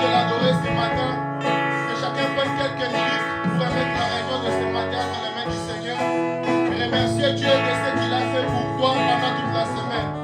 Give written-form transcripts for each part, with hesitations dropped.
de l'adorer ce matin. Que chacun prenne quelques minutes pour remettre la réunion de ce matin dans les mains du Seigneur. Et remercier Dieu de ce qu'il a fait pour toi pendant toute la semaine.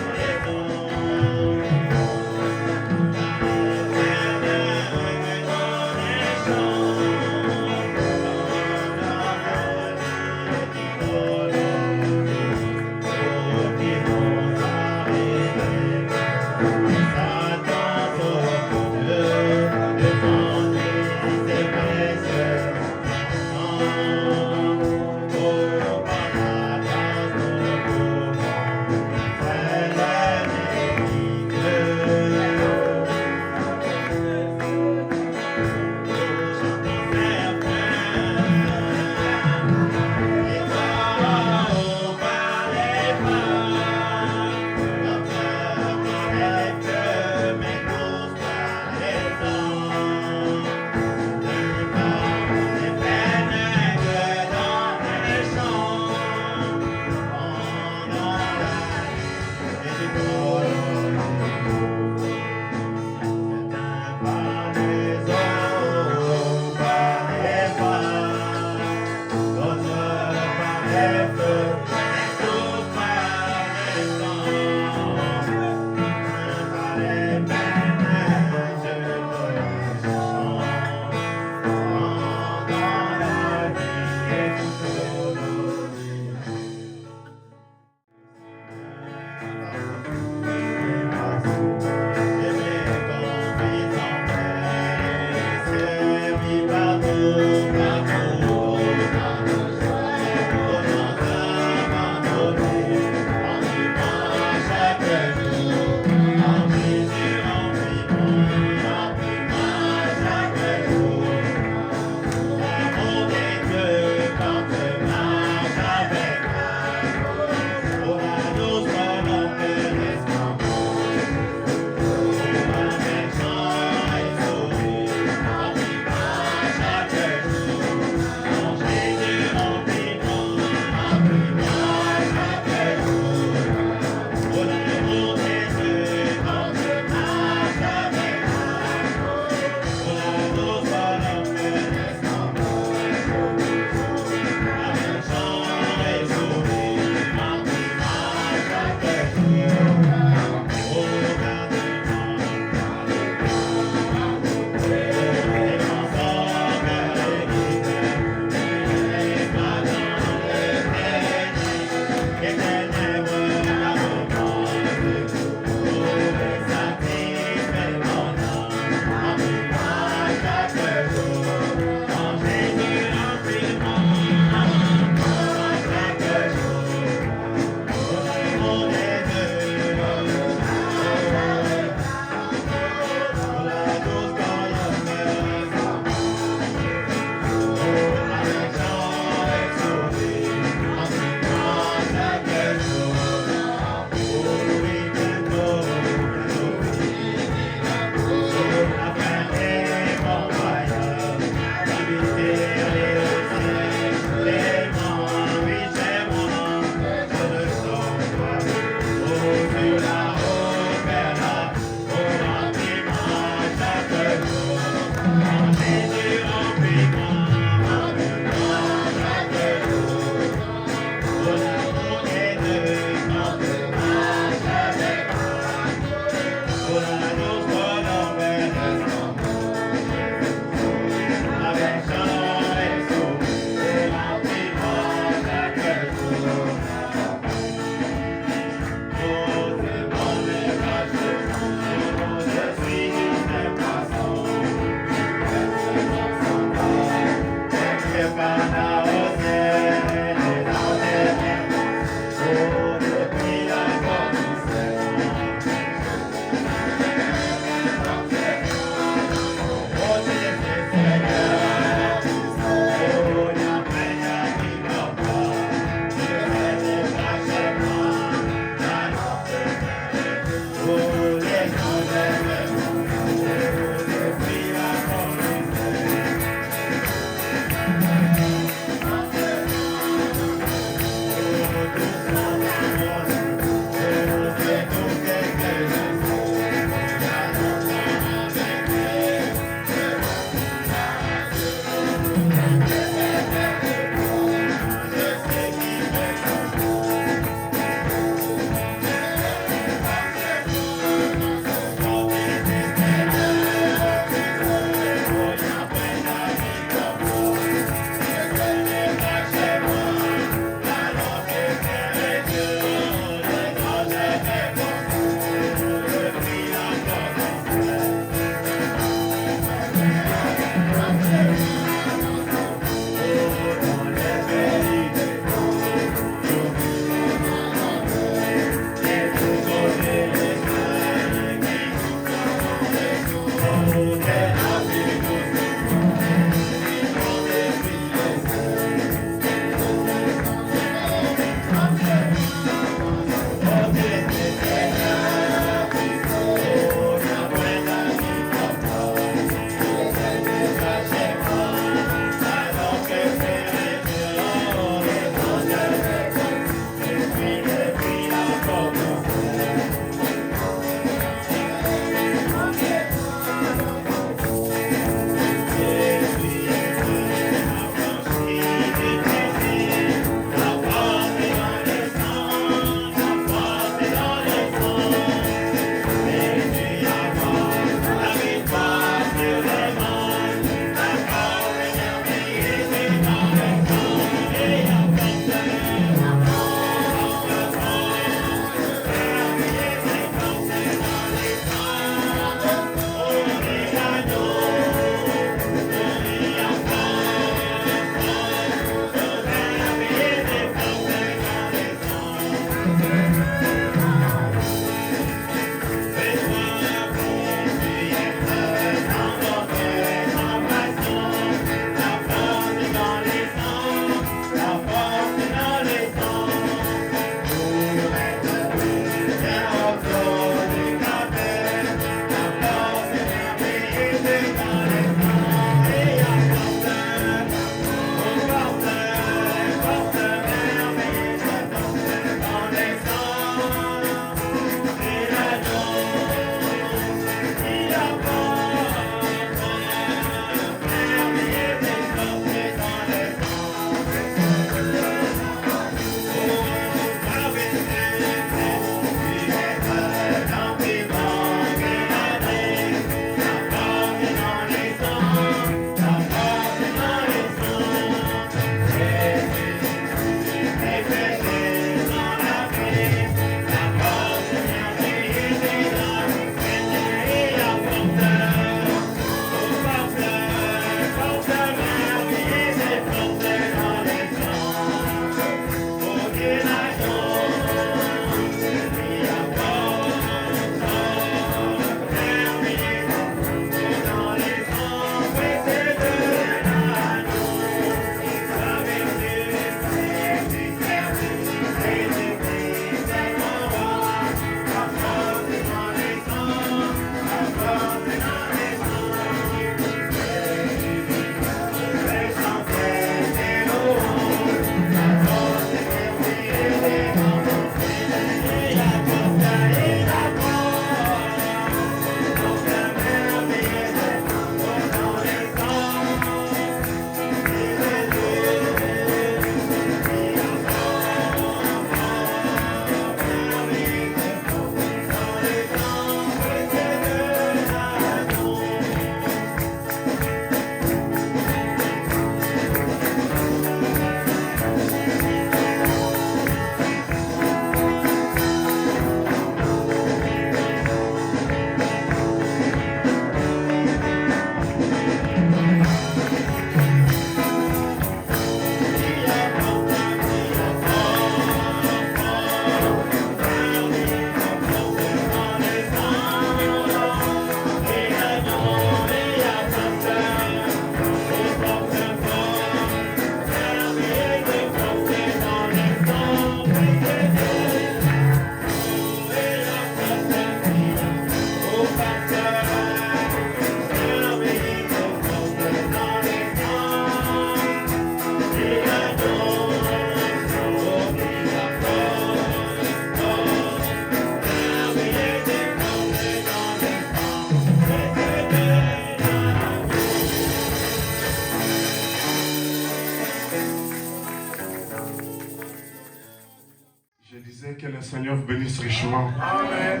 Que le Seigneur vous bénisse richement. Amen.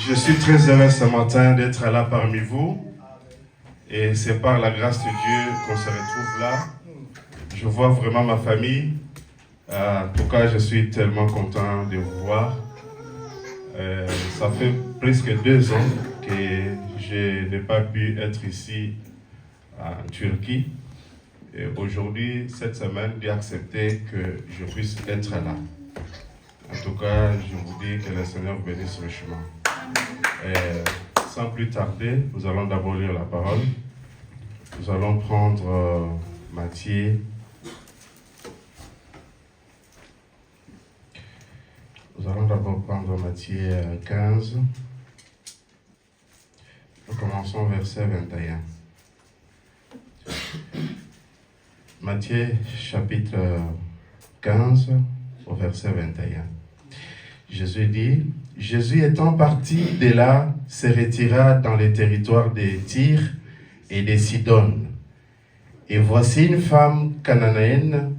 Je suis très heureux ce matin d'être là parmi vous. Et c'est par la grâce de Dieu qu'on se retrouve là. Je vois vraiment ma famille. En tout cas, je suis tellement content de vous voir. Ça fait presque 2 ans que je n'ai pas pu être ici en Turquie. Et aujourd'hui, cette semaine, j'ai accepté que je puisse être là. En tout cas, je vous dis que le Seigneur vous bénisse richement. sans plus tarder, nous allons d'abord lire la parole. Nous allons prendre Matthieu. Nous allons d'abord prendre Matthieu 15. Nous commençons au verset 21. Matthieu chapitre 15 au verset 21. Jésus dit, Jésus étant parti de là, se retira dans les territoires de Tyr et de Sidon. Et voici une femme cananéenne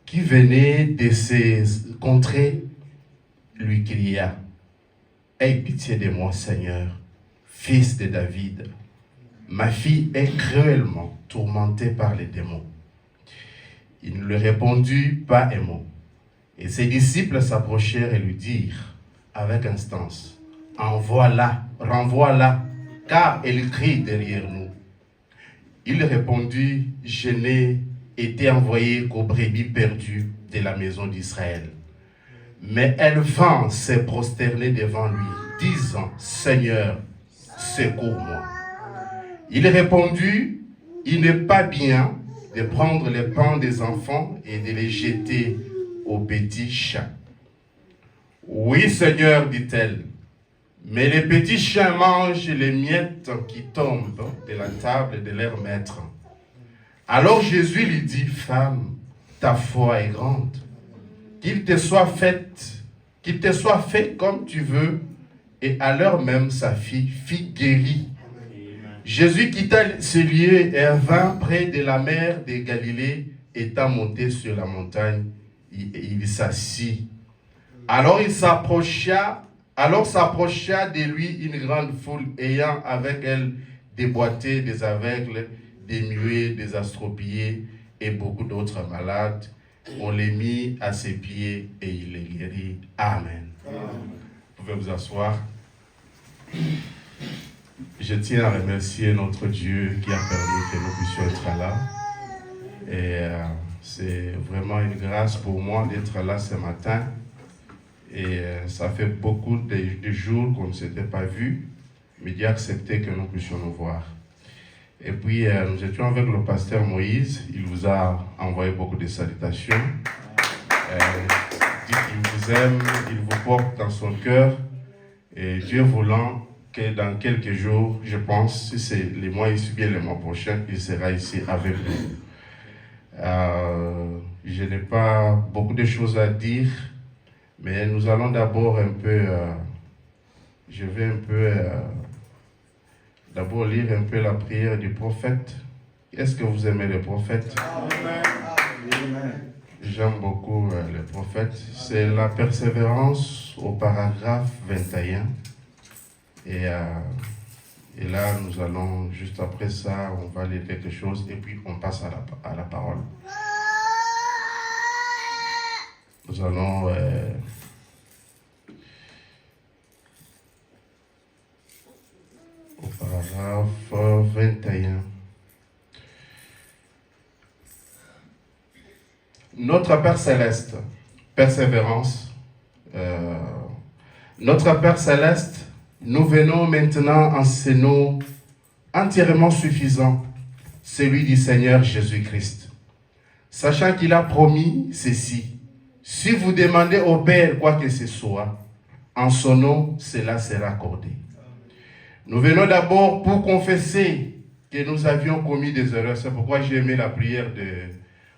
qui venait de ces contrées, lui cria, « Aie pitié de moi, Seigneur, fils de David. Ma fille est cruellement tourmentée par les démons. » Il ne lui répondit pas un mot. Et ses disciples s'approchèrent et lui dirent, avec instance, « Envoie-la, renvoie-la, car elle crie derrière nous. » Il répondit, « Je n'ai été envoyé qu'aux brebis perdues de la maison d'Israël. » Mais elle vint se prosterner devant lui, disant, « Seigneur, secours-moi. » Il répondit, « Il n'est pas bien de prendre les pains des enfants et de les jeter aux petits chats. » « Oui, Seigneur, dit-elle, mais les petits chats mangent les miettes qui tombent de la table de leur maître. » Alors Jésus lui dit, « Femme, ta foi est grande. Qu'il te soit fait comme tu veux. » Et à l'heure même, sa fille fut guérie. Jésus quitta ce lieu et vint près de la mer de Galilée, étant monté sur la montagne, il s'assit. Alors s'approcha de lui une grande foule, ayant avec elle des boiteux, des aveugles, des muets, des astropiés et beaucoup d'autres malades. On les mit à ses pieds et il les guérit. Amen. Vous pouvez vous asseoir. Je tiens à remercier notre Dieu qui a permis que nous puissions être là. Et c'est vraiment une grâce pour moi d'être là ce matin. Et ça fait beaucoup de jours qu'on ne s'était pas vus, mais Dieu a accepté que nous puissions nous voir. Et puis nous étions avec le pasteur Moïse, il vous a envoyé beaucoup de salutations. Il dit qu'il vous aime, il vous porte dans son cœur. Et Dieu voulant que dans quelques jours, je pense, si c'est les mois ici, bien les mois prochains, il sera ici avec nous. Je n'ai pas beaucoup de choses à dire. Mais nous allons d'abord je vais d'abord lire un peu la prière du prophète. Est-ce que vous aimez les prophètes? Amen. J'aime beaucoup les prophètes. C'est la persévérance au paragraphe 21. Et là, nous allons, juste après ça, on va lire quelque chose et puis on passe à la parole. Nous allons au paragraphe 21. Notre Père Céleste, persévérance. Notre Père Céleste, nous venons maintenant en ce nom entièrement suffisant, celui du Seigneur Jésus-Christ, sachant qu'il a promis ceci. Si vous demandez au Père quoi que ce soit, en son nom, cela sera accordé. Nous venons d'abord pour confesser que nous avions commis des erreurs. C'est pourquoi j'ai aimé la prière de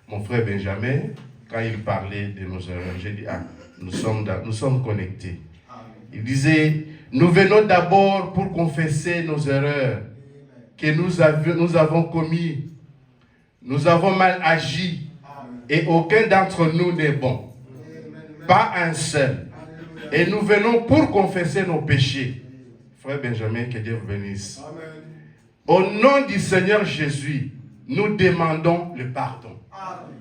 mon frère Benjamin, quand il parlait de nos erreurs. J'ai dit, nous sommes connectés. Il disait, nous venons d'abord pour confesser nos erreurs que nous avons commis. Nous avons mal agi et aucun d'entre nous n'est bon. Pas un seul. Et nous venons pour confesser nos péchés. Frère Benjamin, que Dieu vous bénisse. Amen. Au nom du Seigneur Jésus, nous demandons le pardon. Amen.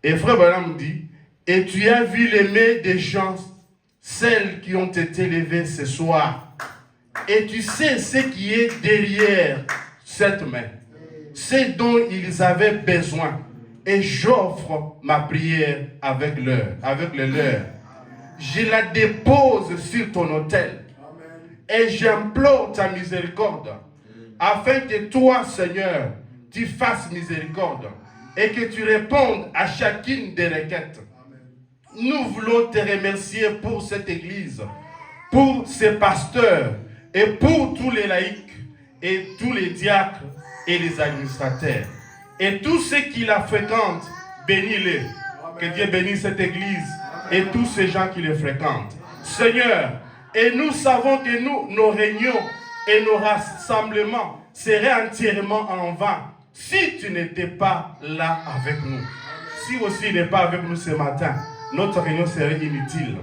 Et frère Branham dit, et tu as vu les mains des gens, celles qui ont été levées ce soir. Et tu sais ce qui est derrière cette main. Ce dont ils avaient besoin. Et j'offre ma prière avec le leur. Je la dépose sur ton autel. Et j'implore ta miséricorde, afin que toi, Seigneur, tu fasses miséricorde et que tu répondes à chacune des requêtes. Nous voulons te remercier pour cette église, pour ses pasteurs et pour tous les laïcs et tous les diacres et les administrateurs. Et tous ceux qui la fréquentent, bénis-les. Que Dieu bénisse cette église et tous ces gens qui les fréquentent. Seigneur, et nous savons que nos réunions et nos rassemblements seraient entièrement en vain si tu n'étais pas là avec nous. Si aussi il n'est pas avec nous ce matin, notre réunion serait inutile.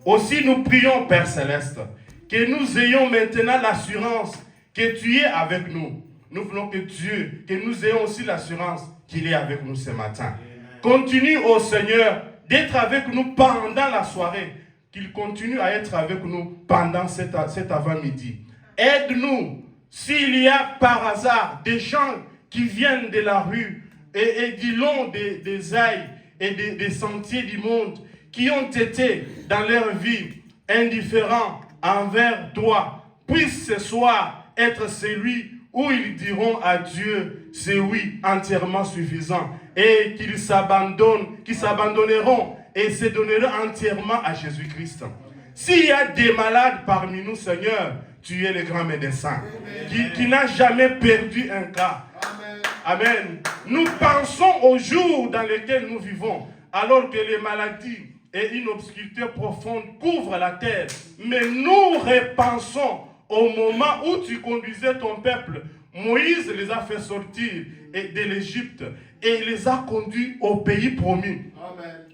Aussi nous prions, Père Céleste, que nous ayons maintenant l'assurance que tu es avec nous. Nous voulons que nous ayons aussi l'assurance qu'il est avec nous ce matin. Continue, ô Seigneur, d'être avec nous pendant la soirée, qu'il continue à être avec nous pendant cet avant-midi. Aide-nous, s'il y a par hasard des gens qui viennent de la rue et du long des ailes et des sentiers du monde, qui ont été dans leur vie indifférents envers toi, puisse ce soir être celui où ils diront à Dieu, c'est oui, entièrement suffisant, et qu'ils s'abandonneront et se donneront entièrement à Jésus-Christ. S'il y a des malades parmi nous, Seigneur, tu es le grand médecin, qui n'a jamais perdu un cas. Amen. Nous pensons aux jours dans lesquels nous vivons, alors que les maladies et une obscurité profonde couvrent la terre. Mais nous repensons au moment où tu conduisais ton peuple. Moïse les a fait sortir de l'Égypte et il les a conduits au pays promis. Amen.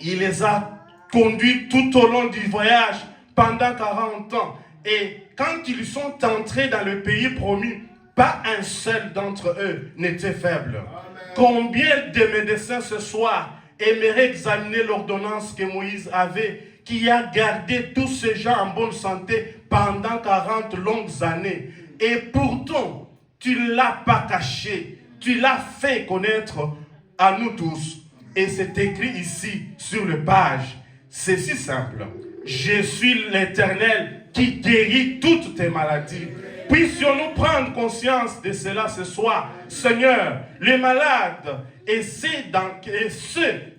Il les a conduits tout au long du voyage pendant 40 ans. Et quand ils sont entrés dans le pays promis, pas un seul d'entre eux n'était faible. Amen. Combien de médecins ce soir aimeraient examiner l'ordonnance que Moïse avait, qui a gardé tous ces gens en bonne santé pendant 40 longues années. Et pourtant, tu ne l'as pas caché, tu l'as fait connaître à nous tous. Et c'est écrit ici sur le page. C'est si simple. Je suis l'Éternel qui guérit toutes tes maladies. Puissions-nous prendre conscience de cela ce soir. Seigneur, les malades et ceux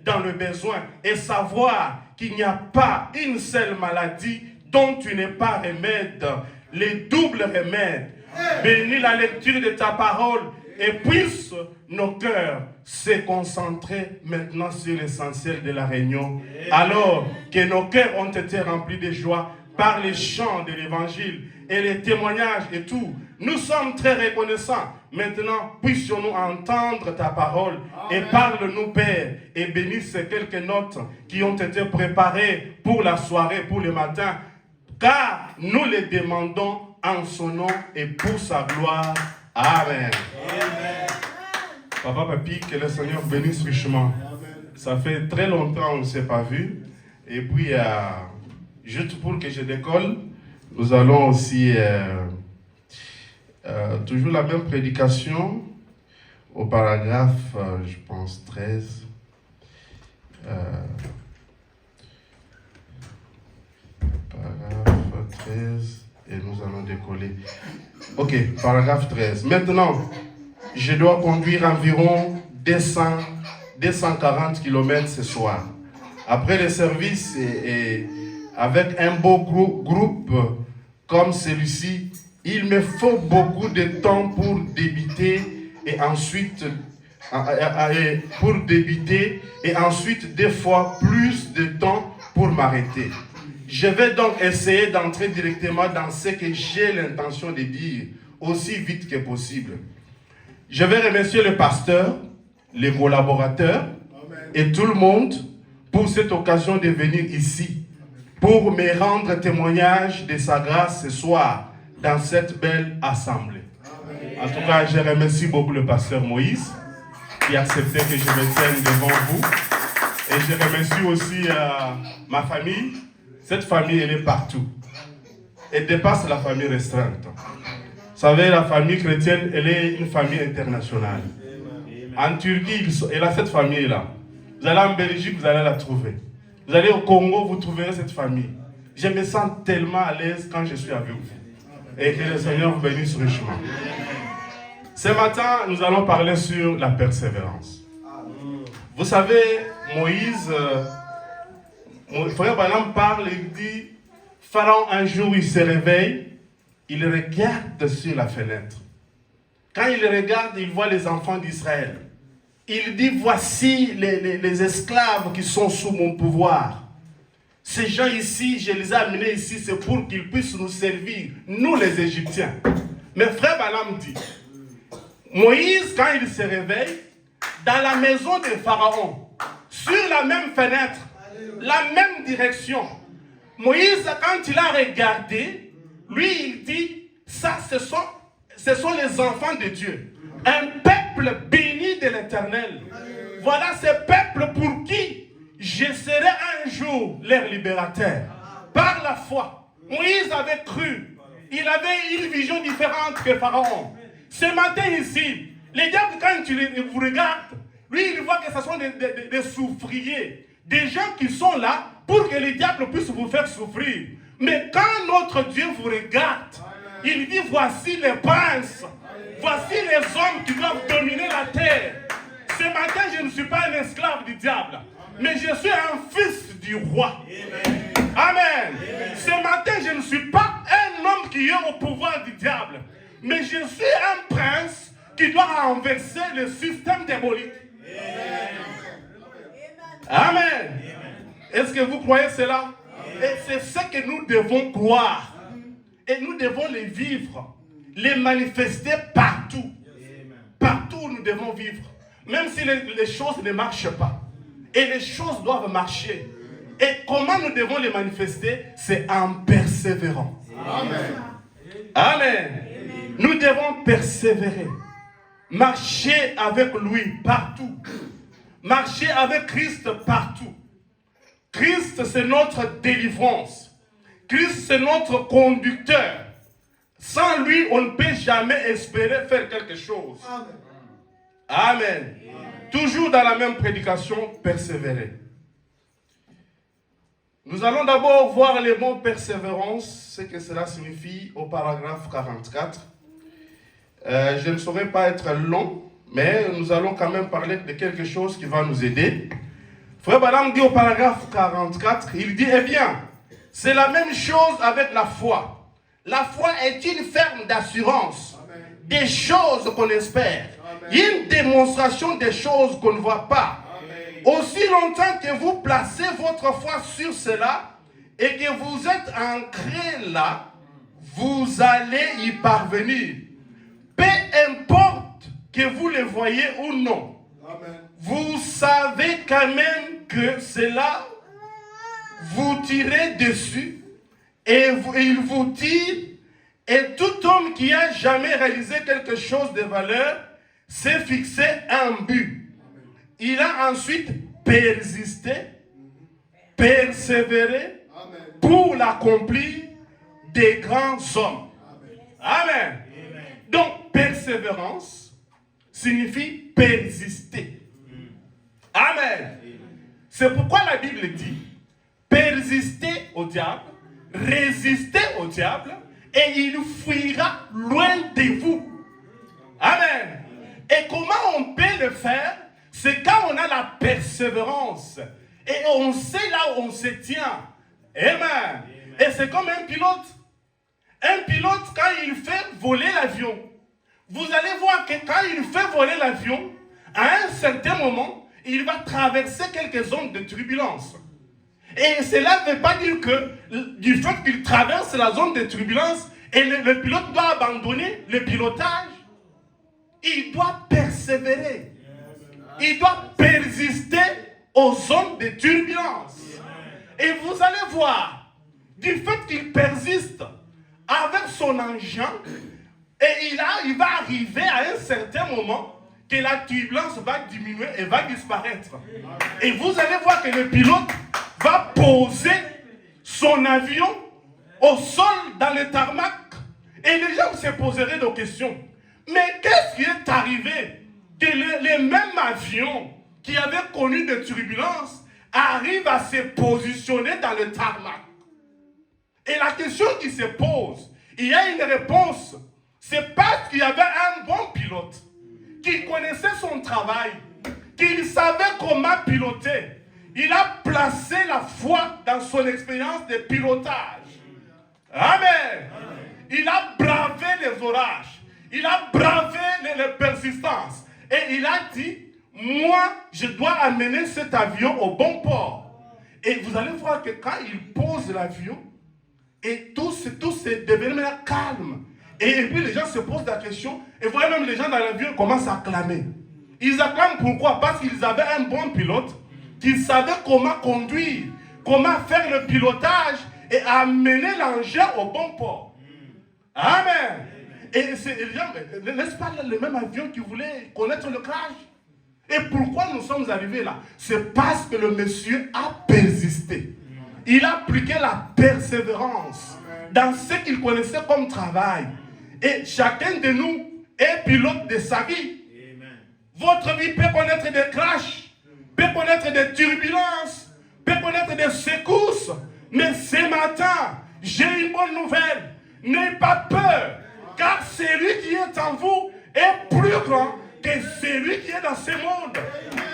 dans le besoin, et savoir qu'il n'y a pas une seule maladie dont tu n'es pas remède, les doubles remèdes. Bénis la lecture de ta parole et puisse nos cœurs se concentrer maintenant sur l'essentiel de la réunion. Alors que nos cœurs ont été remplis de joie par les chants de l'évangile et les témoignages et tout. Nous sommes très reconnaissants. Maintenant, puissions-nous entendre ta parole. Amen. Et parle-nous, Père, et bénis ces quelques notes qui ont été préparées pour la soirée, pour le matin, car nous les demandons en son nom et pour sa gloire. Amen. Amen. Papa, papi, que le Seigneur bénisse richement. Amen. Ça fait très longtemps qu'on ne s'est pas vu. Et puis, juste pour que je décolle, nous allons aussi toujours la même prédication au paragraphe, je pense, 13. Paragraphe 13, et nous allons décoller. Ok, paragraphe 13. Maintenant, je dois conduire environ 240 km ce soir. Après le service et avec un beau groupe comme celui-ci, il me faut beaucoup de temps pour débiter et ensuite des fois plus de temps pour m'arrêter. Je vais donc essayer d'entrer directement dans ce que j'ai l'intention de dire aussi vite que possible. Je vais remercier le pasteur, les collaborateurs et tout le monde pour cette occasion de venir ici pour me rendre témoignage de sa grâce ce soir dans cette belle assemblée. Amen. En tout cas, je remercie beaucoup le pasteur Moïse qui a accepté que je me tienne devant vous. Et je remercie aussi ma famille. Cette famille, elle est partout. Elle dépasse la famille restreinte. Vous savez, la famille chrétienne, elle est une famille internationale. En Turquie, elle a cette famille-là. Vous allez en Belgique, vous allez la trouver. Vous allez au Congo, vous trouverez cette famille. Je me sens tellement à l'aise quand je suis avec vous. Et que le Seigneur vous bénisse richement. Ce matin, nous allons parler sur la persévérance. Vous savez, Moïse, mon frère Balaam parle, il dit, Pharaon un jour il se réveille, il regarde sur la fenêtre. Quand il regarde, il voit les enfants d'Israël. Il dit, voici les esclaves qui sont sous mon pouvoir. Ces gens ici, je les ai amenés ici, c'est pour qu'ils puissent nous servir, nous les Égyptiens. Mais frère Balaam dit, Moïse, quand il se réveille, dans la maison de Pharaon, sur la même fenêtre, la même direction, Moïse, quand il a regardé, lui, il dit, ça, ce sont les enfants de Dieu. Un peuple béni de l'Éternel. Voilà ce peuple pour qui je serai un jour leur libérateur. Par la foi, Moïse avait cru. Il avait une vision différente que Pharaon. Ce matin ici, les diables, quand il vous regarde, lui, il voit que ce sont des souffriers. Des gens qui sont là pour que les diables puissent vous faire souffrir. Mais quand notre Dieu vous regarde, il dit, voici les princes. Voici les hommes qui doivent dominer la terre. Ce matin, je ne suis pas un esclave du diable, mais je suis un fils du roi. Amen. Ce matin, je ne suis pas un homme qui est au pouvoir du diable, mais je suis un prince qui doit renverser le système diabolique. Amen. Est-ce que vous croyez cela? Et c'est ce que nous devons croire. Et nous devons les vivre, les manifester partout. Partout où nous devons vivre. Même si les choses ne marchent pas. Et les choses doivent marcher. Et comment nous devons les manifester? C'est en persévérant. Amen. Amen. Nous devons persévérer. Marcher avec lui partout. Marcher avec Christ partout. Christ, c'est notre délivrance. Christ, c'est notre conducteur. Sans lui, on ne peut jamais espérer faire quelque chose. Amen. Amen. Toujours dans la même prédication, persévérer. Nous allons d'abord voir le mot persévérance, ce que cela signifie au paragraphe 44. Je ne saurais pas être long, mais nous allons quand même parler de quelque chose qui va nous aider. Frère Balaam dit au paragraphe 44, il dit, eh bien, c'est la même chose avec la foi. La foi est une ferme d'assurance des choses qu'on espère. Une démonstration des choses qu'on ne voit pas. Aussi longtemps que vous placez votre foi sur cela et que vous êtes ancré là, vous allez y parvenir. Peu importe que vous le voyez ou non. Vous savez quand même que cela vous tirez dessus et il vous tire. Et tout homme qui a jamais réalisé quelque chose de valeur s'est fixé un but. Il a ensuite persisté, persévéré pour l'accomplir des grands hommes. Amen. Donc, persévérance signifie persister. Amen. C'est pourquoi la Bible dit, persistez au diable, résistez au diable, et il fuira loin de vous. Amen. Et comment on peut le faire? C'est quand on a la persévérance. Et on sait là où on se tient. Amen. Et c'est comme un pilote. Un pilote, quand il fait voler l'avion, vous allez voir que quand il fait voler l'avion, à un certain moment, il va traverser quelques zones de turbulence. Et cela ne veut pas dire que du fait qu'il traverse la zone de turbulence, et le pilote doit abandonner le pilotage. Il doit persévérer. Il doit persister aux zones de turbulence. Et vous allez voir, du fait qu'il persiste avec son engin, et il va arriver à un certain moment que la turbulence va diminuer et va disparaître. Et vous allez voir que le pilote va poser son avion au sol dans le tarmac. Et les gens se poseraient des questions. Mais qu'est-ce qui est arrivé que les mêmes avions qui avaient connu des turbulences arrivent à se positionner dans le tarmac? Et la question qui se pose, Il y a une réponse. C'est parce qu'il y avait un bon pilote, qui connaissait son travail, qu'il savait comment piloter. Il a placé la foi dans son expérience de pilotage. Amen. Il a bravé les orages. Il a bravé les persistances. Et il a dit, moi, je dois amener cet avion au bon port. Et vous allez voir que quand il pose l'avion, et tout se devient maintenant calme. Et puis les gens se posent la question, et voyez même les gens dans l'avion commencent à acclamer. Ils acclament pourquoi? Parce qu'ils avaient un bon pilote, qui savait comment conduire, comment faire le pilotage, et amener l'engin au bon port. Amen. Et c'est, n'est-ce pas le même avion qui voulait connaître le crash? Et pourquoi nous sommes arrivés là? C'est parce que le monsieur a persisté. Il a appliqué la persévérance dans ce qu'il connaissait comme travail. Et chacun de nous est pilote de sa vie. Votre vie peut connaître des crashs, peut connaître des turbulences, peut connaître des secousses. Mais ce matin, j'ai une bonne nouvelle. N'ayez pas peur, car celui qui est en vous est plus grand que celui qui est dans ce monde.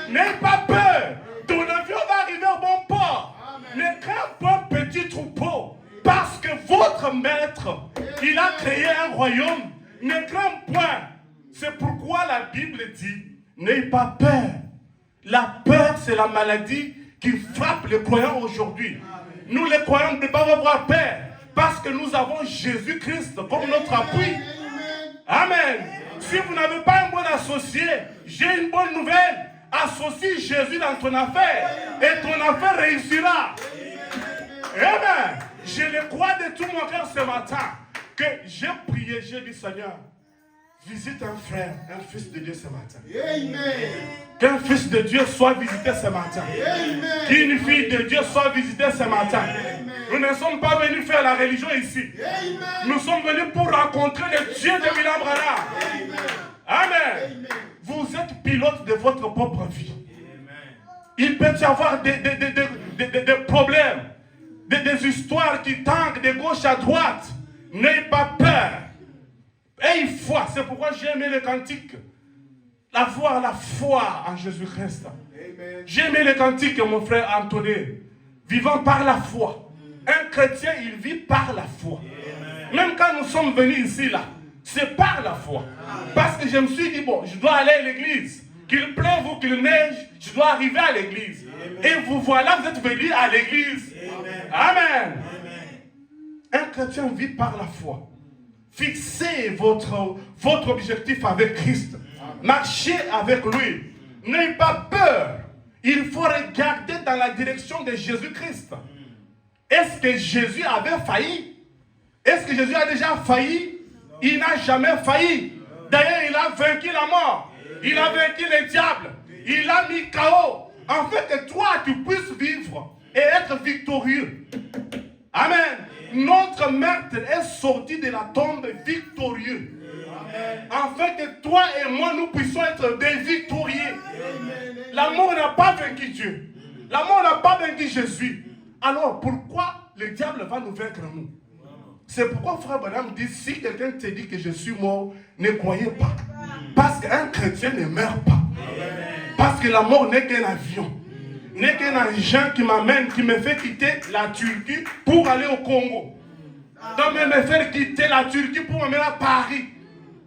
N'ayez pas peur. Ton avion va arriver au bon port. Ne crains pas, petit troupeau, parce que votre maître, il a créé un royaume. Ne crains point. C'est pourquoi la Bible dit, n'ayez pas peur. La peur, c'est la maladie qui frappe les croyants aujourd'hui. Nous, les croyants, ne devons pas avoir peur, parce que nous avons Jésus-Christ comme notre appui. Amen. Si vous n'avez pas un bon associé, j'ai une bonne nouvelle. Associe Jésus dans ton affaire et ton affaire réussira. Amen. Je le crois de tout mon cœur ce matin que j'ai prié, j'ai dit Seigneur, visite un frère, un fils de Dieu ce matin. Amen. Qu'un fils de Dieu soit visité ce matin. Qu'une fille de Dieu soit visitée ce matin. Amen. Nous ne sommes pas venus faire la religion ici. Amen. Nous sommes venus pour rencontrer le Dieu de William Branham. Amen. Amen. Vous êtes pilote de votre propre vie. Il peut y avoir des problèmes, des histoires qui tendent de gauche à droite. N'ayez pas peur. Ayez foi. C'est pourquoi j'ai aimé le cantique. Avoir la foi en Jésus-Christ. J'ai aimé le cantique, mon frère Anthony. Vivant par la foi. Un chrétien, il vit par la foi. Même quand nous sommes venus ici, là, c'est par la foi. Parce que je me suis dit, bon, je dois aller à l'église. Qu'il pleuve ou qu'il neige, je dois arriver à l'église. Et vous voilà, vous êtes venus à l'église. Amen. Un chrétien vit par la foi. Fixez votre objectif avec Christ. Marchez avec lui. N'ayez pas peur. Il faut regarder dans la direction de Jésus-Christ. Est-ce que Jésus avait failli? Est-ce que Jésus a déjà failli? Il n'a jamais failli. D'ailleurs, il a vaincu la mort. Il a vaincu le diable. Il a mis KO. En fait, que toi, tu puisses vivre et être victorieux. Amen. Notre maître est sorti de la tombe victorieux. Afin que toi et moi, nous puissions être des victorieux. La mort n'a pas vaincu Dieu. La mort n'a pas vaincu Jésus. Alors, pourquoi le diable va nous vaincre, nous? C'est pourquoi Frère Branham dit, si quelqu'un te dit que je suis mort, ne croyez pas. Parce qu'un chrétien ne meurt pas. Parce que la mort n'est qu'un avion. N'est qu'un engin qui m'amène, qui me fait quitter la Turquie pour aller au Congo. Donc, me faire quitter la Turquie pour m'amener à Paris.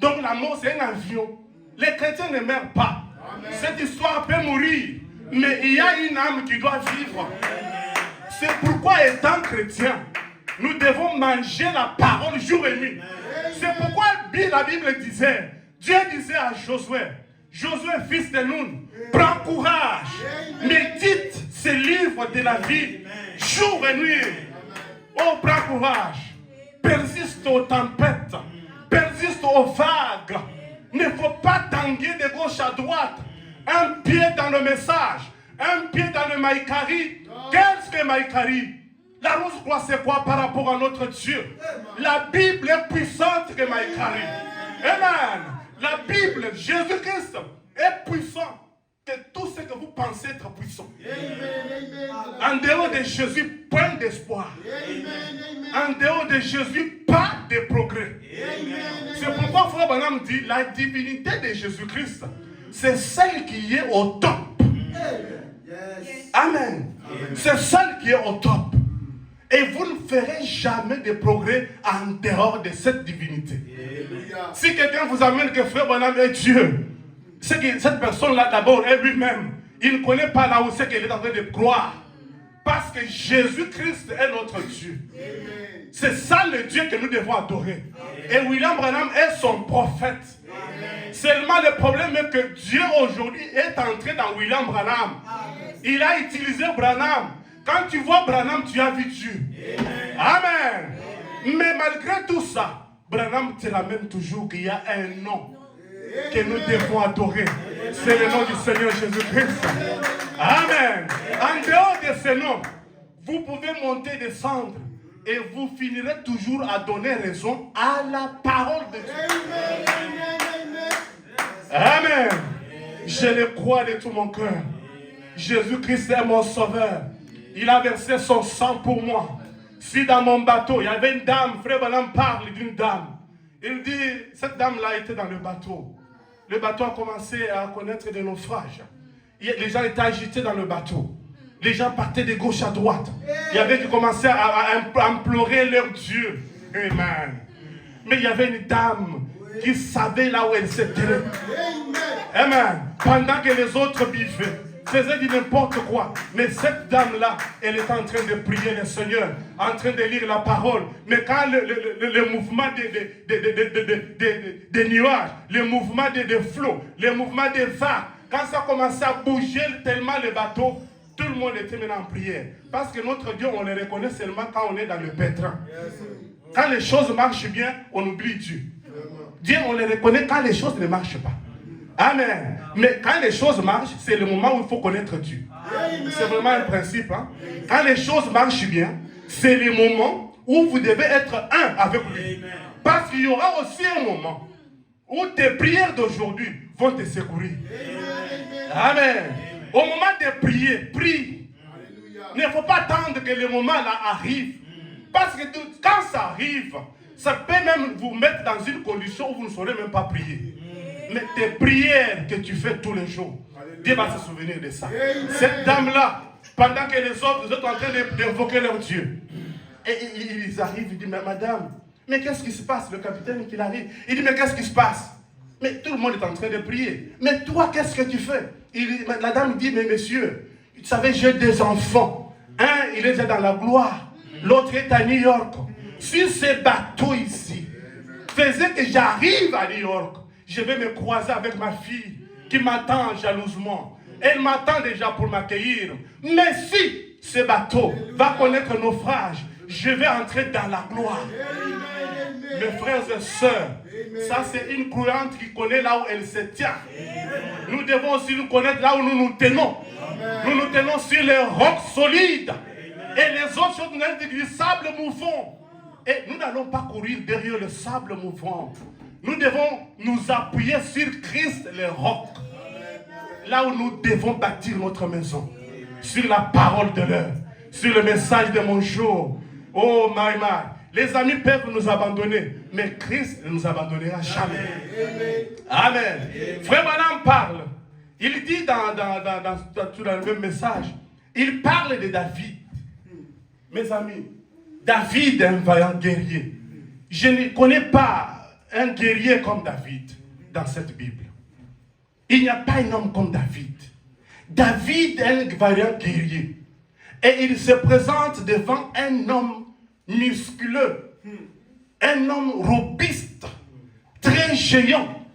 Donc, la mort, c'est un avion. Les chrétiens ne meurent pas. Amen. Cette histoire peut mourir. Mais il y a une âme qui doit vivre. C'est pourquoi, étant chrétien, nous devons manger la parole jour et nuit. C'est pourquoi la Bible disait, Dieu disait à Josué, Josué, fils de Nun, prends courage, médite ces livres de la vie, jour et nuit. Oh, prends courage, persiste aux tempêtes, persiste aux vagues. Il ne faut pas tanguer de gauche à droite. Un pied dans le message, un pied dans le Maïkari. Qu'est-ce que Maïkari? La rose croix, c'est quoi par rapport à notre Dieu? La Bible est puissante que Maïkari. Amen. La Bible, Jésus-Christ, est puissant que tout ce que vous pensez être puissant. En dehors de Jésus, point d'espoir. En dehors de Jésus, pas de progrès. C'est pourquoi Frère Branham dit, la divinité de Jésus-Christ, c'est celle qui est au top. Amen. C'est celle qui est au top. Et vous ne ferez jamais de progrès en dehors de cette divinité. Si quelqu'un vous amène que Frère Branham est Dieu, c'est que cette personne-là d'abord est lui-même. Il ne connaît pas là où c'est qu'elle est en train de croire. Parce que Jésus-Christ est notre Dieu. C'est ça le Dieu que nous devons adorer. Et William Branham est son prophète. Seulement le problème est que Dieu aujourd'hui est entré dans William Branham. Il a utilisé Branham. Quand tu vois Branham, tu as vu Dieu. Amen. Mais malgré tout ça, Branham te ramène toujours qu'il y a un nom que nous devons adorer. C'est le nom du Seigneur Jésus-Christ. Amen. En dehors de ce nom, vous pouvez monter et descendre et vous finirez toujours à donner raison à la parole de Dieu. Amen. Je le crois de tout mon cœur. Jésus-Christ est mon sauveur. Il a versé son sang pour moi. Si dans mon bateau, il y avait une dame, Frère Branham parle d'une dame. Il dit, cette dame-là était dans le bateau. Le bateau a commencé à connaître des naufrages. Les gens étaient agités dans le bateau. Les gens partaient de gauche à droite. Il y avait qui commençaient à implorer leur Dieu. Amen. Mais il y avait une dame qui savait là où elle s'était. Amen. Pendant que les autres bivaient, faisaient du n'importe quoi. Mais cette dame-là, elle était en train de prier le Seigneur, en train de lire la parole. Mais quand le mouvement des nuages, le mouvement des flots, le mouvement des vagues, quand ça commençait à bouger tellement le bateau, tout le monde était maintenant en prière. Parce que notre Dieu, on le reconnaît seulement quand on est dans le pétrin. Quand les choses marchent bien, on oublie Dieu. Dieu, on le reconnaît quand les choses ne marchent pas. Amen. Mais quand les choses marchent, c'est le moment où il faut connaître Dieu. C'est vraiment un principe. Hein? Quand les choses marchent bien, c'est le moment où vous devez être un avec lui. Parce qu'il y aura aussi un moment où tes prières d'aujourd'hui vont te secourir. Amen. Au moment de prier, prie. Il ne faut pas attendre que le moment là arrive. Parce que quand ça arrive, ça peut même vous mettre dans une condition où vous ne saurez même pas prier. Mais tes prières que tu fais tous les jours, Dieu va se souvenir de ça. Cette dame-là, pendant que les autres, vous êtes en train d'invoquer leur Dieu, et ils arrivent, ils disent, mais madame, mais qu'est-ce qui se passe? Le capitaine qui arrive, il dit, mais qu'est-ce qui se passe? Mais tout le monde est en train de prier. Mais toi, qu'est-ce que tu fais? La dame dit, mais monsieur, vous savez, j'ai des enfants. Un, il est déjà dans la gloire. L'autre est à New York. Si ce bateau ici faisait que j'arrive à New York, je vais me croiser avec ma fille qui m'attend jalousement. Elle m'attend déjà pour m'accueillir. Mais si ce bateau va connaître naufrage, je vais entrer dans la gloire. Mes frères et sœurs, ça c'est une croyante qui connaît là où elle se tient. Nous devons aussi nous connaître là où nous nous tenons. Nous nous tenons sur les rocs solides. Et les autres choses, nous avons du sable mouvant. Et nous n'allons pas courir derrière le sable mouvant. Nous devons nous appuyer sur Christ, le roc. Là où nous devons bâtir notre maison. Sur la parole de l'heure. Sur le message de mon jour. Oh my my. Les amis peuvent nous abandonner. Mais Christ ne nous abandonnera jamais. Amen. Frère Branham parle. Il dit dans le même message. Il parle de David. Mes amis. David est un vaillant guerrier. Je ne connais pas un guerrier comme David dans cette Bible. Il n'y a pas un homme comme David. David est un vaillant guerrier. Et il se présente devant un homme musculeux, un homme robuste, très géant.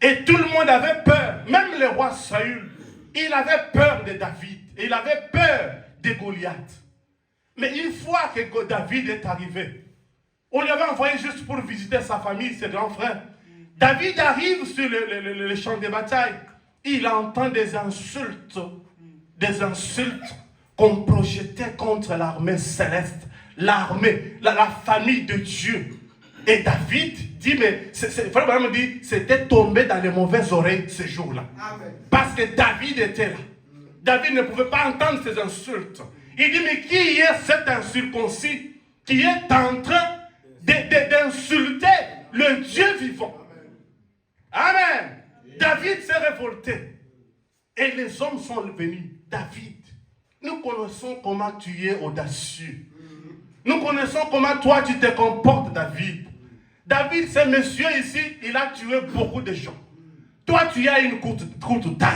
Et tout le monde avait peur. Même le roi Saül, il avait peur de David. Il avait peur de Goliath. Mais une fois que David est arrivé, on lui avait envoyé juste pour visiter sa famille, ses grands frères. David arrive sur le champ de bataille. Il entend des insultes qu'on projetait contre l'armée céleste, l'armée, la famille de Dieu. Et David dit, mais Frère Branham me dit, c'était tombé dans les mauvaises oreilles ce jour-là. Parce que David était là. David ne pouvait pas entendre ces insultes. Il dit, mais qui est cet incirconcis qui est en train d'insulter le Dieu vivant? Amen. David s'est révolté. Et les hommes sont venus. David, nous connaissons comment tu es audacieux. Nous connaissons comment toi tu te comportes, David. David, ce monsieur ici, il a tué beaucoup de gens. Toi, tu as une courte taille.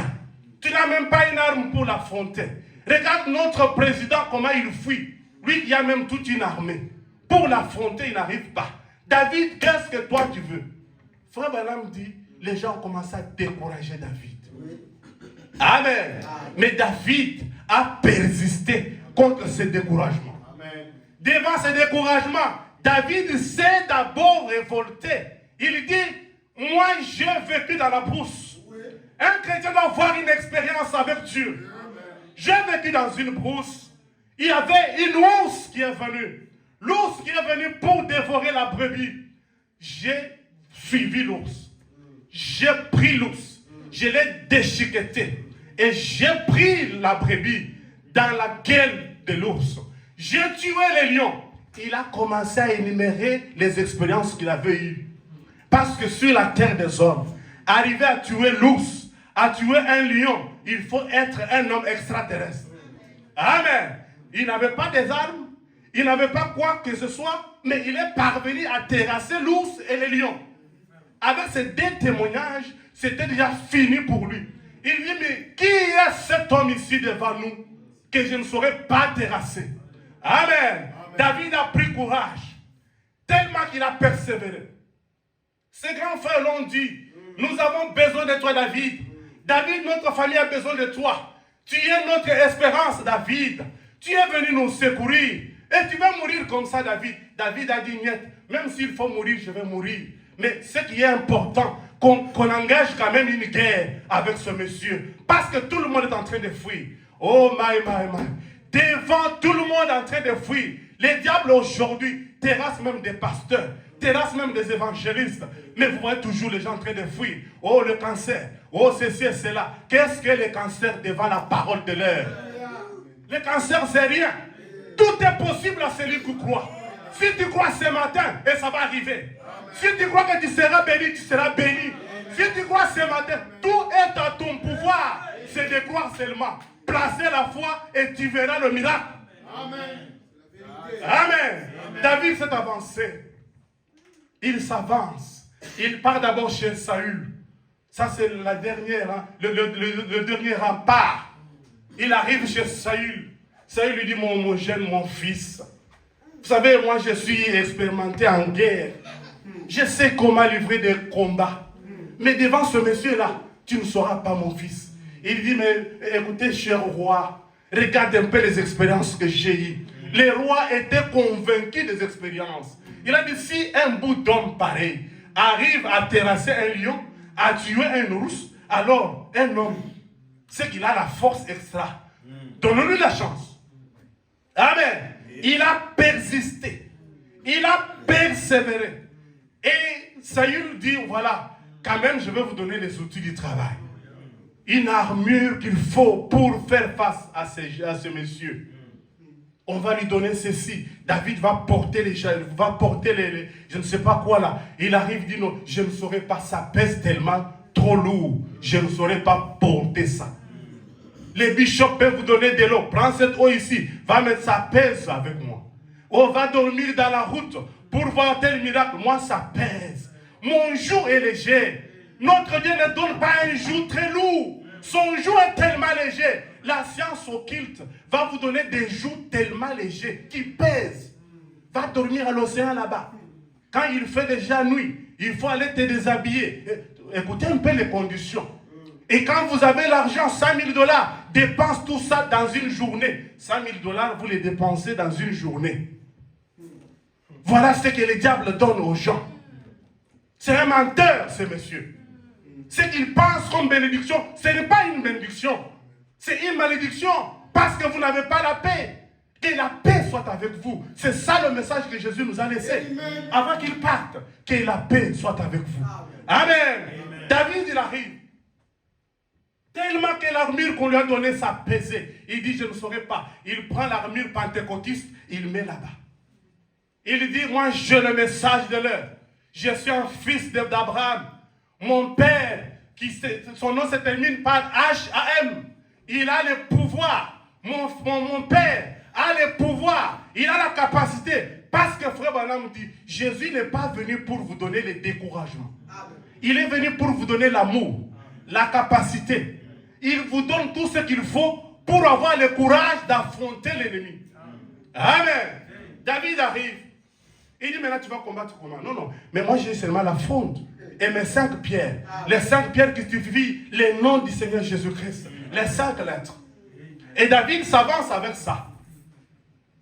Tu n'as même pas une arme pour l'affronter. Regarde notre président, comment il fuit. Lui, il y a même toute une armée. Pour l'affronter, il n'arrive pas. David, qu'est-ce que toi tu veux? Frère Branham dit, les gens ont commencé à décourager David. Amen. Mais David a persisté contre ce découragement. Amen. Devant ce découragement, David s'est d'abord révolté. Il dit, moi j'ai vécu dans la brousse. Un chrétien doit avoir une expérience avec Dieu. J'ai vécu dans une brousse. Il y avait une ours qui est venue. L'ours qui est venu pour dévorer la brebis. J'ai suivi l'ours. J'ai pris l'ours. Je l'ai déchiqueté. Et j'ai pris la brebis dans la gueule de l'ours. J'ai tué les lions. Il a commencé à énumérer les expériences qu'il avait eues. Parce que sur la terre des hommes, arriver à tuer l'ours, à tuer un lion, il faut être un homme extraterrestre. Amen. Il n'avait pas des armes, il n'avait pas quoi que ce soit, mais il est parvenu à terrasser l'ours et les lions. Avec ces deux témoignages, c'était déjà fini pour lui. Il dit, mais qui est cet homme ici devant nous que je ne saurais pas terrasser? Amen. David a pris courage, tellement qu'il a persévéré. Ses grands frères l'ont dit, nous avons besoin de toi, David. David, notre famille a besoin de toi. Tu es notre espérance, David. Tu es venu nous secourir. Et tu vas mourir comme ça, David. David a dit, niet, même s'il faut mourir, je vais mourir. Mais ce qui est important, qu'on engage quand même une guerre avec ce monsieur. Parce que tout le monde est en train de fuir. Oh my. Devant tout le monde en train de fuir. Les diables aujourd'hui terrassent même des pasteurs, terrassent même des évangélistes. Mais vous voyez toujours les gens en train de fuir. Oh le cancer, oh ceci et cela. Qu'est-ce que le cancer devant la parole de l'air? Le cancer c'est rien. Tout est possible à celui qui croit. Si tu crois ce matin, et ça va arriver. Si tu crois que tu seras béni, tu seras béni. Si tu crois ce matin, tout est à ton pouvoir. C'est de croire seulement. Placer la foi et tu verras le miracle. Amen. Amen. David s'est avancé. Il s'avance. Il part d'abord chez Saül. Ça c'est la dernière, hein, le dernier rempart. Il arrive chez Saül. Saül lui dit, mon jeune, mon fils. Vous savez, moi je suis expérimenté en guerre. Je sais comment livrer des combats. Mais devant ce monsieur-là, tu ne sauras pas mon fils. Il dit, mais écoutez, cher roi, regarde un peu les expériences que j'ai eues. Les rois étaient convaincus des expériences. Il a dit, si un bout d'homme pareil arrive à terrasser un lion, à tuer un ours, alors un homme, c'est qu'il a la force extra. Donnons-lui la chance. Amen. Il a persisté. Il a persévéré. Et Saül dit, voilà, quand même, je vais vous donner les outils du travail. Une armure qu'il faut pour faire face à ce monsieur. On va lui donner ceci. David va porter les je ne sais pas quoi là. Il arrive, il dit non, je ne saurais pas, ça pèse tellement trop lourd. Je ne saurais pas porter ça. Les bishops peuvent vous donner de l'eau. Prends cette eau ici, va mettre ça pèse avec moi. On va dormir dans la route pour voir tel miracle. Moi ça pèse. Mon joug est léger. Notre Dieu ne donne pas un joug très lourd. Son joug est tellement léger. La science occulte va vous donner des jougs tellement légers qui pèsent. Va dormir à l'océan là-bas. Quand il fait déjà nuit, il faut aller te déshabiller. Écoutez un peu les conditions. Et quand vous avez l'argent, 100 000 $, dépense tout ça dans une journée. 100 000 $, vous les dépensez dans une journée. Voilà ce que le diable donne aux gens. C'est un menteur, ce monsieur. Ce qu'il pense comme bénédiction, ce n'est pas une bénédiction. C'est une malédiction parce que vous n'avez pas la paix. Et la paix soit avec vous. C'est ça le message que Jésus nous a laissé. Amen. Avant qu'il parte, que la paix soit avec vous. Amen. David, il arrive. Tellement que l'armure qu'on lui a donnée, ça pesait. Il dit, je ne saurais pas. Il prend l'armure pentecôtiste, il met là-bas. Il dit, moi, j'ai le message de l'heure. Je suis un fils d'Abraham. Mon père, son nom se termine par H-A-M. Il a le pouvoir. Mon père a le pouvoir. Il a la capacité. Parce que frère Branham dit, Jésus n'est pas venu pour vous donner le découragement. Il est venu pour vous donner l'amour, la capacité. Il vous donne tout ce qu'il faut pour avoir le courage d'affronter l'ennemi. Amen. David arrive. Il dit, maintenant tu vas combattre comment? Non, non. Mais moi j'ai seulement la fronde. Et mes 5 pierres. Les 5 pierres qui signifient les noms du Seigneur Jésus-Christ. Les 5 lettres. Et David s'avance avec ça.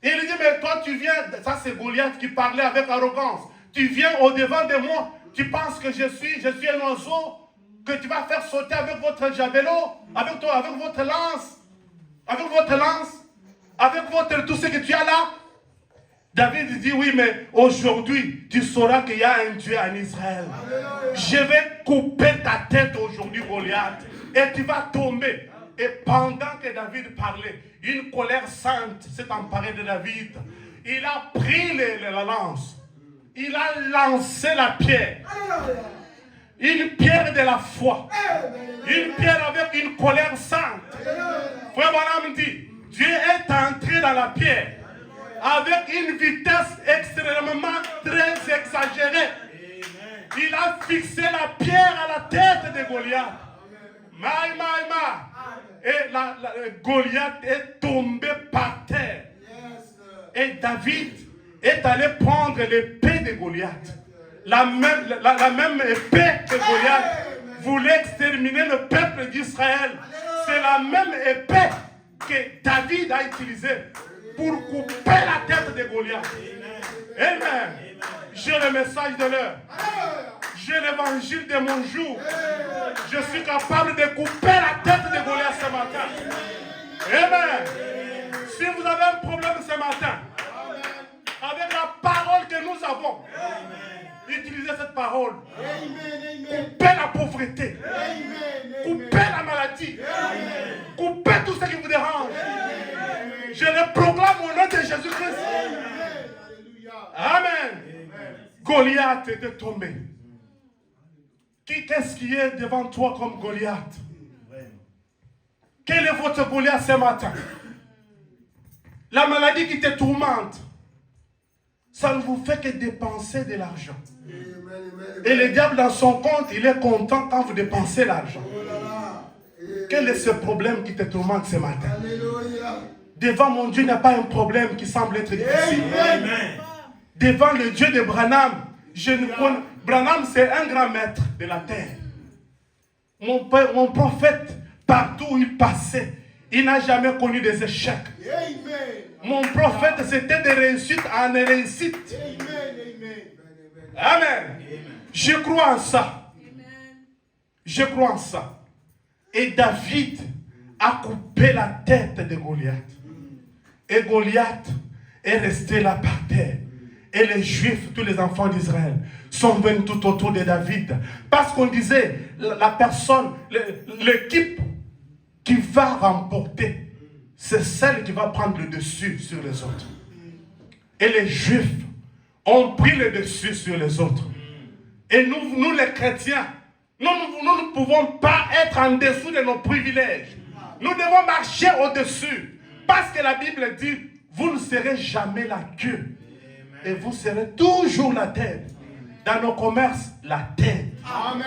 Et il dit, mais toi tu viens, ça c'est Goliath qui parlait avec arrogance. Tu viens au-devant de moi. Tu penses que je suis un oiseau que tu vas faire sauter avec votre javelot, avec votre lance, avec tout ce que tu as là. David dit, oui, mais aujourd'hui, tu sauras qu'il y a un Dieu en Israël. Je vais couper ta tête aujourd'hui, Goliath, et tu vas tomber. Et pendant que David parlait, une colère sainte s'est emparée de David. Il a pris la lance. Il a lancé la pierre. Une pierre de la foi. Une pierre avec une colère sainte. Frère Branham dit, Dieu est entré dans la pierre avec une vitesse extrêmement très exagérée. Il a fixé la pierre à la tête de Goliath. Et Goliath est tombé par terre. Et David est allé prendre l'épée de Goliath. La même épée que Goliath voulait exterminer le peuple d'Israël. C'est la même épée que David a utilisée pour couper la tête de Goliath. Amen. J'ai le message de l'heure. J'ai l'évangile de mon jour. Je suis capable de couper la tête de Goliath ce matin. Amen. Si vous avez un problème ce matin, avec la parole que nous avons, utilisez cette parole. Coupez la pauvreté. Coupez la maladie. Coupez tout ce qui vous dérange. Je le proclame au nom de Jésus-Christ. Amen. Goliath était tombé. Qu'est-ce qui est devant toi comme Goliath? Quel est votre Goliath ce matin? La maladie qui te tourmente, ça ne vous fait que dépenser de l'argent. Et le diable dans son compte, il est content quand vous dépensez l'argent. Quel est ce problème qui te tourmente ce matin? Devant mon Dieu, il n'y a pas un problème qui semble être difficile. Devant le Dieu de Branham, Branham c'est un grand maître de la terre. Mon prophète, partout où il passait, il n'a jamais connu des échecs. Mon prophète, c'était des réussites en réussite. Amen. Je crois en ça. Je crois en ça. Et David a coupé la tête de Goliath. Et Goliath est resté là par terre. Et les Juifs, tous les enfants d'Israël, sont venus tout autour de David. Parce qu'on disait, la personne, l'équipe qui va remporter, c'est celle qui va prendre le dessus sur les autres. Et les Juifs ont pris le dessus sur les autres. Et nous les chrétiens, nous ne pouvons pas être en dessous de nos privilèges. Nous devons marcher au-dessus. Parce que la Bible dit, vous ne serez jamais la queue. Et vous serez toujours la tête. Dans nos commerces, la tête. Amen.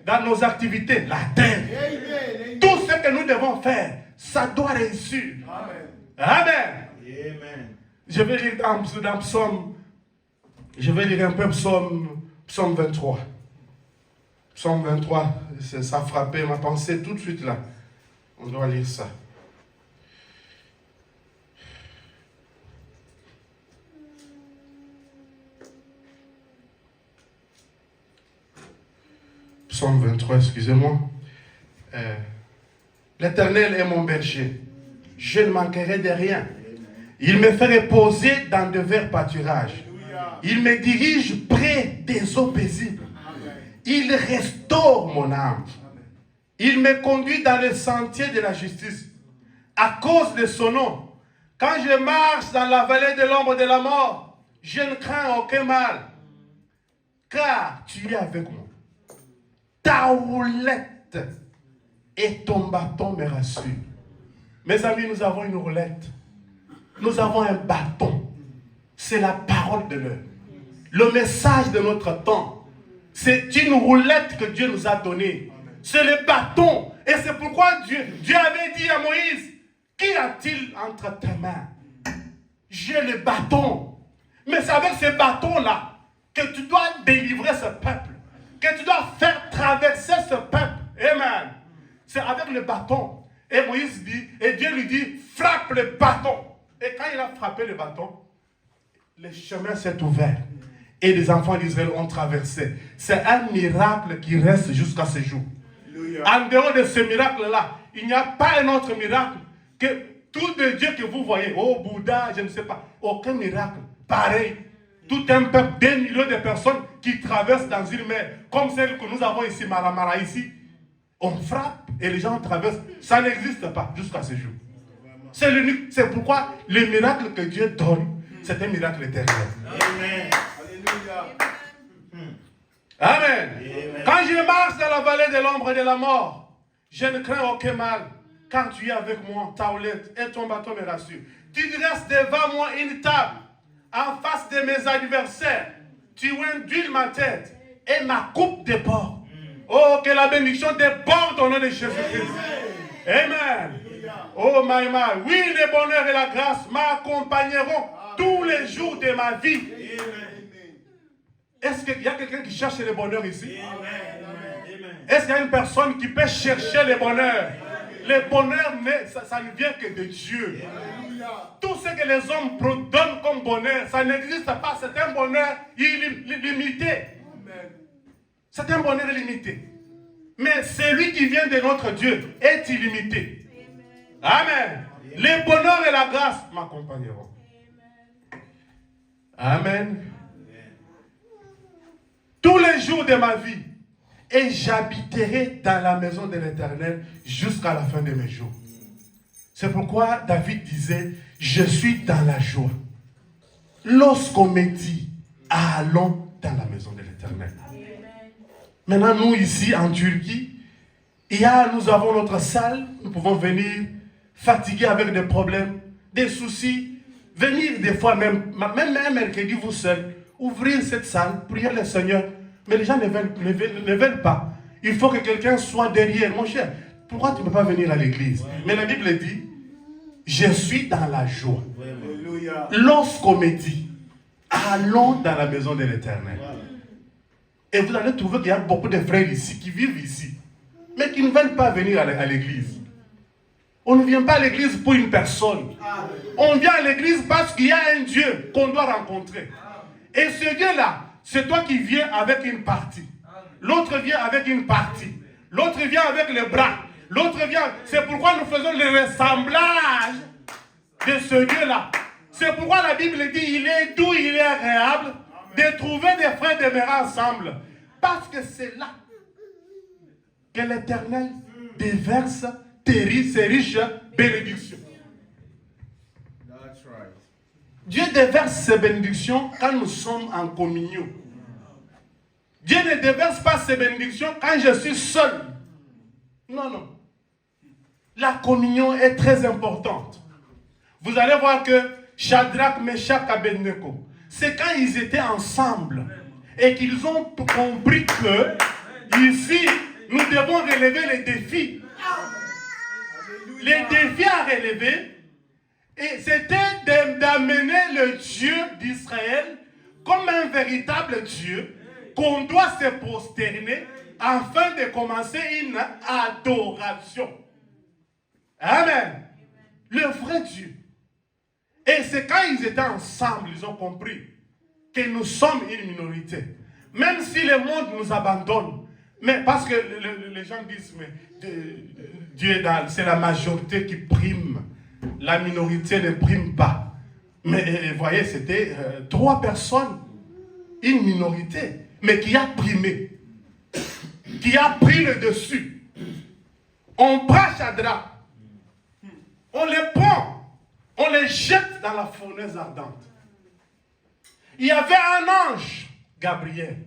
Dans nos activités, la tête. Amen. Tout ce que nous devons faire, ça doit réussir. Amen. Amen. Je vais lire dans Psaume. Je vais lire un peu Psaume 23. Psaume 23, ça a frappé ma pensée tout de suite là. On doit lire ça. Psaume 23, excusez-moi. L'Éternel est mon berger. Je ne manquerai de rien. Il me fait reposer dans de verts pâturages. Il me dirige près des eaux paisibles. Il restaure mon âme. Il me conduit dans le sentier de la justice. À cause de son nom, quand je marche dans la vallée de l'ombre de la mort, je ne crains aucun mal. Car tu es avec moi. Ta roulette et ton bâton me rassurent. Mes amis, nous avons une roulette. Nous avons un bâton. C'est la parole de l'heure. Le message de notre temps. C'est une roulette que Dieu nous a donnée. C'est le bâton. Et c'est pourquoi Dieu avait dit à Moïse, qu'y a-t-il entre tes mains? J'ai le bâton. Mais c'est avec ce bâton-là que tu dois délivrer ce peuple. Que tu dois faire traverser ce peuple. Amen. C'est avec le bâton. Et Moïse dit, et Dieu lui dit, frappe le bâton. Et quand il a frappé le bâton, le chemin s'est ouvert. Et les enfants d'Israël ont traversé. C'est un miracle qui reste jusqu'à ce jour. En dehors de ce miracle-là, il n'y a pas un autre miracle que tout de Dieu que vous voyez. Oh, Bouddha, je ne sais pas. Aucun miracle. Pareil. Tout un peuple, des millions de personnes qui traversent dans une mer, comme celle que nous avons ici, Maramara, ici. On frappe et les gens traversent. Ça n'existe pas jusqu'à ce jour. C'est l'unique. C'est pourquoi le miracle que Dieu donne, c'est un miracle éternel. Amen. Amen. Amen. Quand je marche dans la vallée de l'ombre de la mort, je ne crains aucun mal, car tu es avec moi, ta houlette et ton bâton me rassurent. Tu dresses devant moi une table, en face de mes adversaires. Tu induis ma tête et ma coupe déborde. Oh, que la bénédiction déborde au nom de Jésus-Christ. Amen. Oh, Maïma, oui, le bonheur et la grâce m'accompagneront tous les jours de ma vie. Est-ce qu'il y a quelqu'un qui cherche le bonheur ici? Est-ce qu'il y a une personne qui peut chercher le bonheur? Le bonheur, ça ne vient que de Dieu. Tout ce que les hommes donnent comme bonheur, ça n'existe pas. C'est un bonheur illimité. C'est un bonheur illimité. Mais celui qui vient de notre Dieu est illimité. Amen. Le bonheur et la grâce m'accompagneront. Amen. Tous les jours de ma vie, et j'habiterai dans la maison de l'Éternel jusqu'à la fin de mes jours. C'est pourquoi David disait, je suis dans la joie. Lorsqu'on me dit, allons dans la maison de l'Éternel. Maintenant, nous ici en Turquie, nous avons notre salle, nous pouvons venir fatigués avec des problèmes, des soucis, venir des fois même un mercredi vous seul, ouvrir cette salle, prier le Seigneur. Mais les gens ne veulent pas. Il faut que quelqu'un soit derrière. Mon cher, pourquoi tu ne peux pas venir à l'église? Mais la Bible dit, je suis dans la joie. Lorsqu'on me dit, allons dans la maison de l'Éternel. Et vous allez trouver qu'il y a beaucoup de frères ici, qui vivent ici, mais qui ne veulent pas venir à l'église. On ne vient pas à l'église pour une personne. On vient à l'église parce qu'il y a un Dieu qu'on doit rencontrer. Et ce Dieu-là, c'est toi qui viens avec une partie. L'autre vient avec une partie. L'autre vient avec le bras. L'autre vient... C'est pourquoi nous faisons le ressemblage de ce Dieu-là. C'est pourquoi la Bible dit, il est doux, il est agréable de trouver des frères demeurer ensemble. Parce que c'est là que l'Éternel déverse ses riches bénédictions. Dieu déverse ses bénédictions quand nous sommes en communion. Dieu ne déverse pas ses bénédictions quand je suis seul. Non, non. La communion est très importante. Vous allez voir que Shadrach, Meshach, Abednego, c'est quand ils étaient ensemble et qu'ils ont compris que ici, nous devons relever les défis. Les défis à relever, et c'était d'amener le Dieu d'Israël comme un véritable Dieu qu'on doit se prosterner afin de commencer une adoration. Amen. Le vrai Dieu. Et c'est quand ils étaient ensemble, ils ont compris que nous sommes une minorité. Même si le monde nous abandonne, mais parce que les gens disent, mais Dieu est c'est la majorité qui prime. La minorité ne prime pas. Mais vous voyez, c'était 3 personnes, une minorité, mais qui a primé, qui a pris le dessus. On prend Shadrach, on les prend, on les jette dans la fournaise ardente. Il y avait un ange, Gabriel.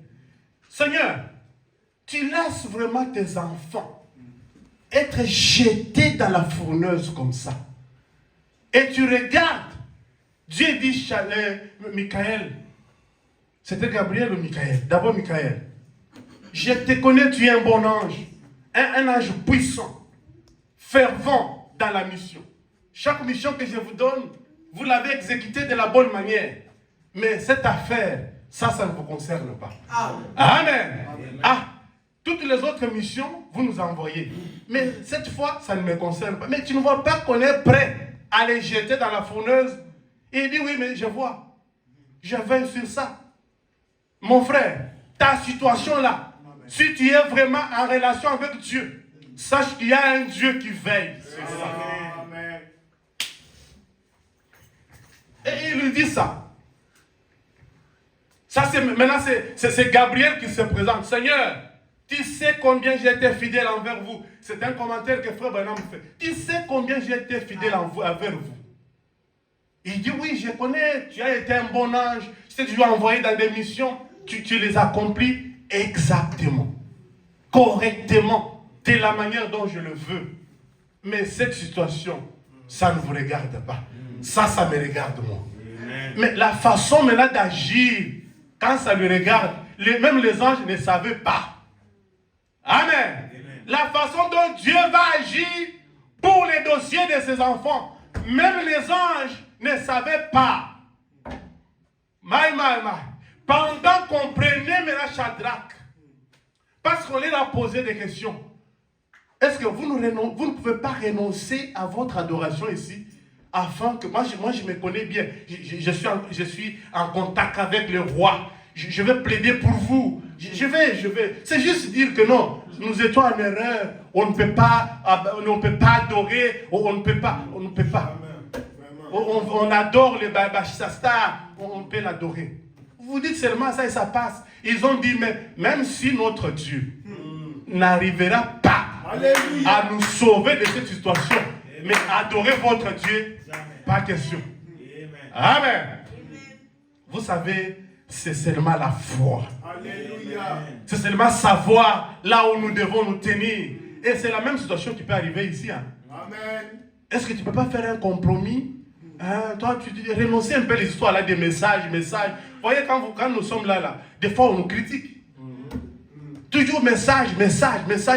Seigneur, tu laisses vraiment tes enfants être jetés dans la fourneuse comme ça. Et tu regardes, Dieu dit, Michael, c'était Gabriel ou Michael? D'abord Michael. Je te connais, tu es un bon ange, un ange puissant, fervent dans la mission. Chaque mission que je vous donne, vous l'avez exécutée de la bonne manière. Mais cette affaire, ça ne vous concerne pas. Amen. Ah, toutes les autres missions, vous nous envoyez. Mais cette fois, ça ne me concerne pas. Mais tu ne vois pas qu'on est prêt à les jeter dans la fourneuse. Et il dit, oui, mais je vois. Je veille sur ça. Mon frère, ta situation là, si tu es vraiment en relation avec Dieu, sache qu'il y a un Dieu qui veille sur ça. Amen. Et il lui dit ça. Ça, maintenant, c'est Gabriel qui se présente. Seigneur, tu sais combien j'ai été fidèle envers vous. C'est un commentaire que Frère Branham fait. Tu sais combien j'ai été fidèle envers vous. Il dit, oui, je connais, tu as été un bon ange. Tu as envoyé dans des missions, tu les accomplis exactement, correctement, de la manière dont je le veux. Mais cette situation, ça ne vous regarde pas. Ça me regarde moi. Mais la façon maintenant d'agir, quand ça lui regarde, même les anges ne savaient pas. Amen. La façon dont Dieu va agir pour les dossiers de ses enfants, même les anges ne savaient pas. Pendant qu'on prenait maintenant Shadrach, parce qu'on leur a posé des questions, est-ce que vous ne pouvez pas renoncer à votre adoration ici? Afin que, moi je me connais bien, je suis en contact avec le roi, je vais plaider pour vous, je vais, c'est juste dire que non, nous étions en erreur, on ne peut pas adorer, on ne peut pas, on adore le Bashasta, on peut l'adorer. Vous dites seulement ça et ça passe. Ils ont dit, mais même si notre Dieu n'arrivera pas à nous sauver de cette situation, mais adorer votre Dieu, pas question. Amen. Vous savez, c'est seulement la foi. C'est seulement savoir là où nous devons nous tenir. Et c'est la même situation qui peut arriver ici. Hein. Est-ce que tu ne peux pas faire un compromis? Toi, tu renoncer un peu les histoires là, des messages. Vous voyez, quand nous sommes là, des fois on nous critique. Toujours message,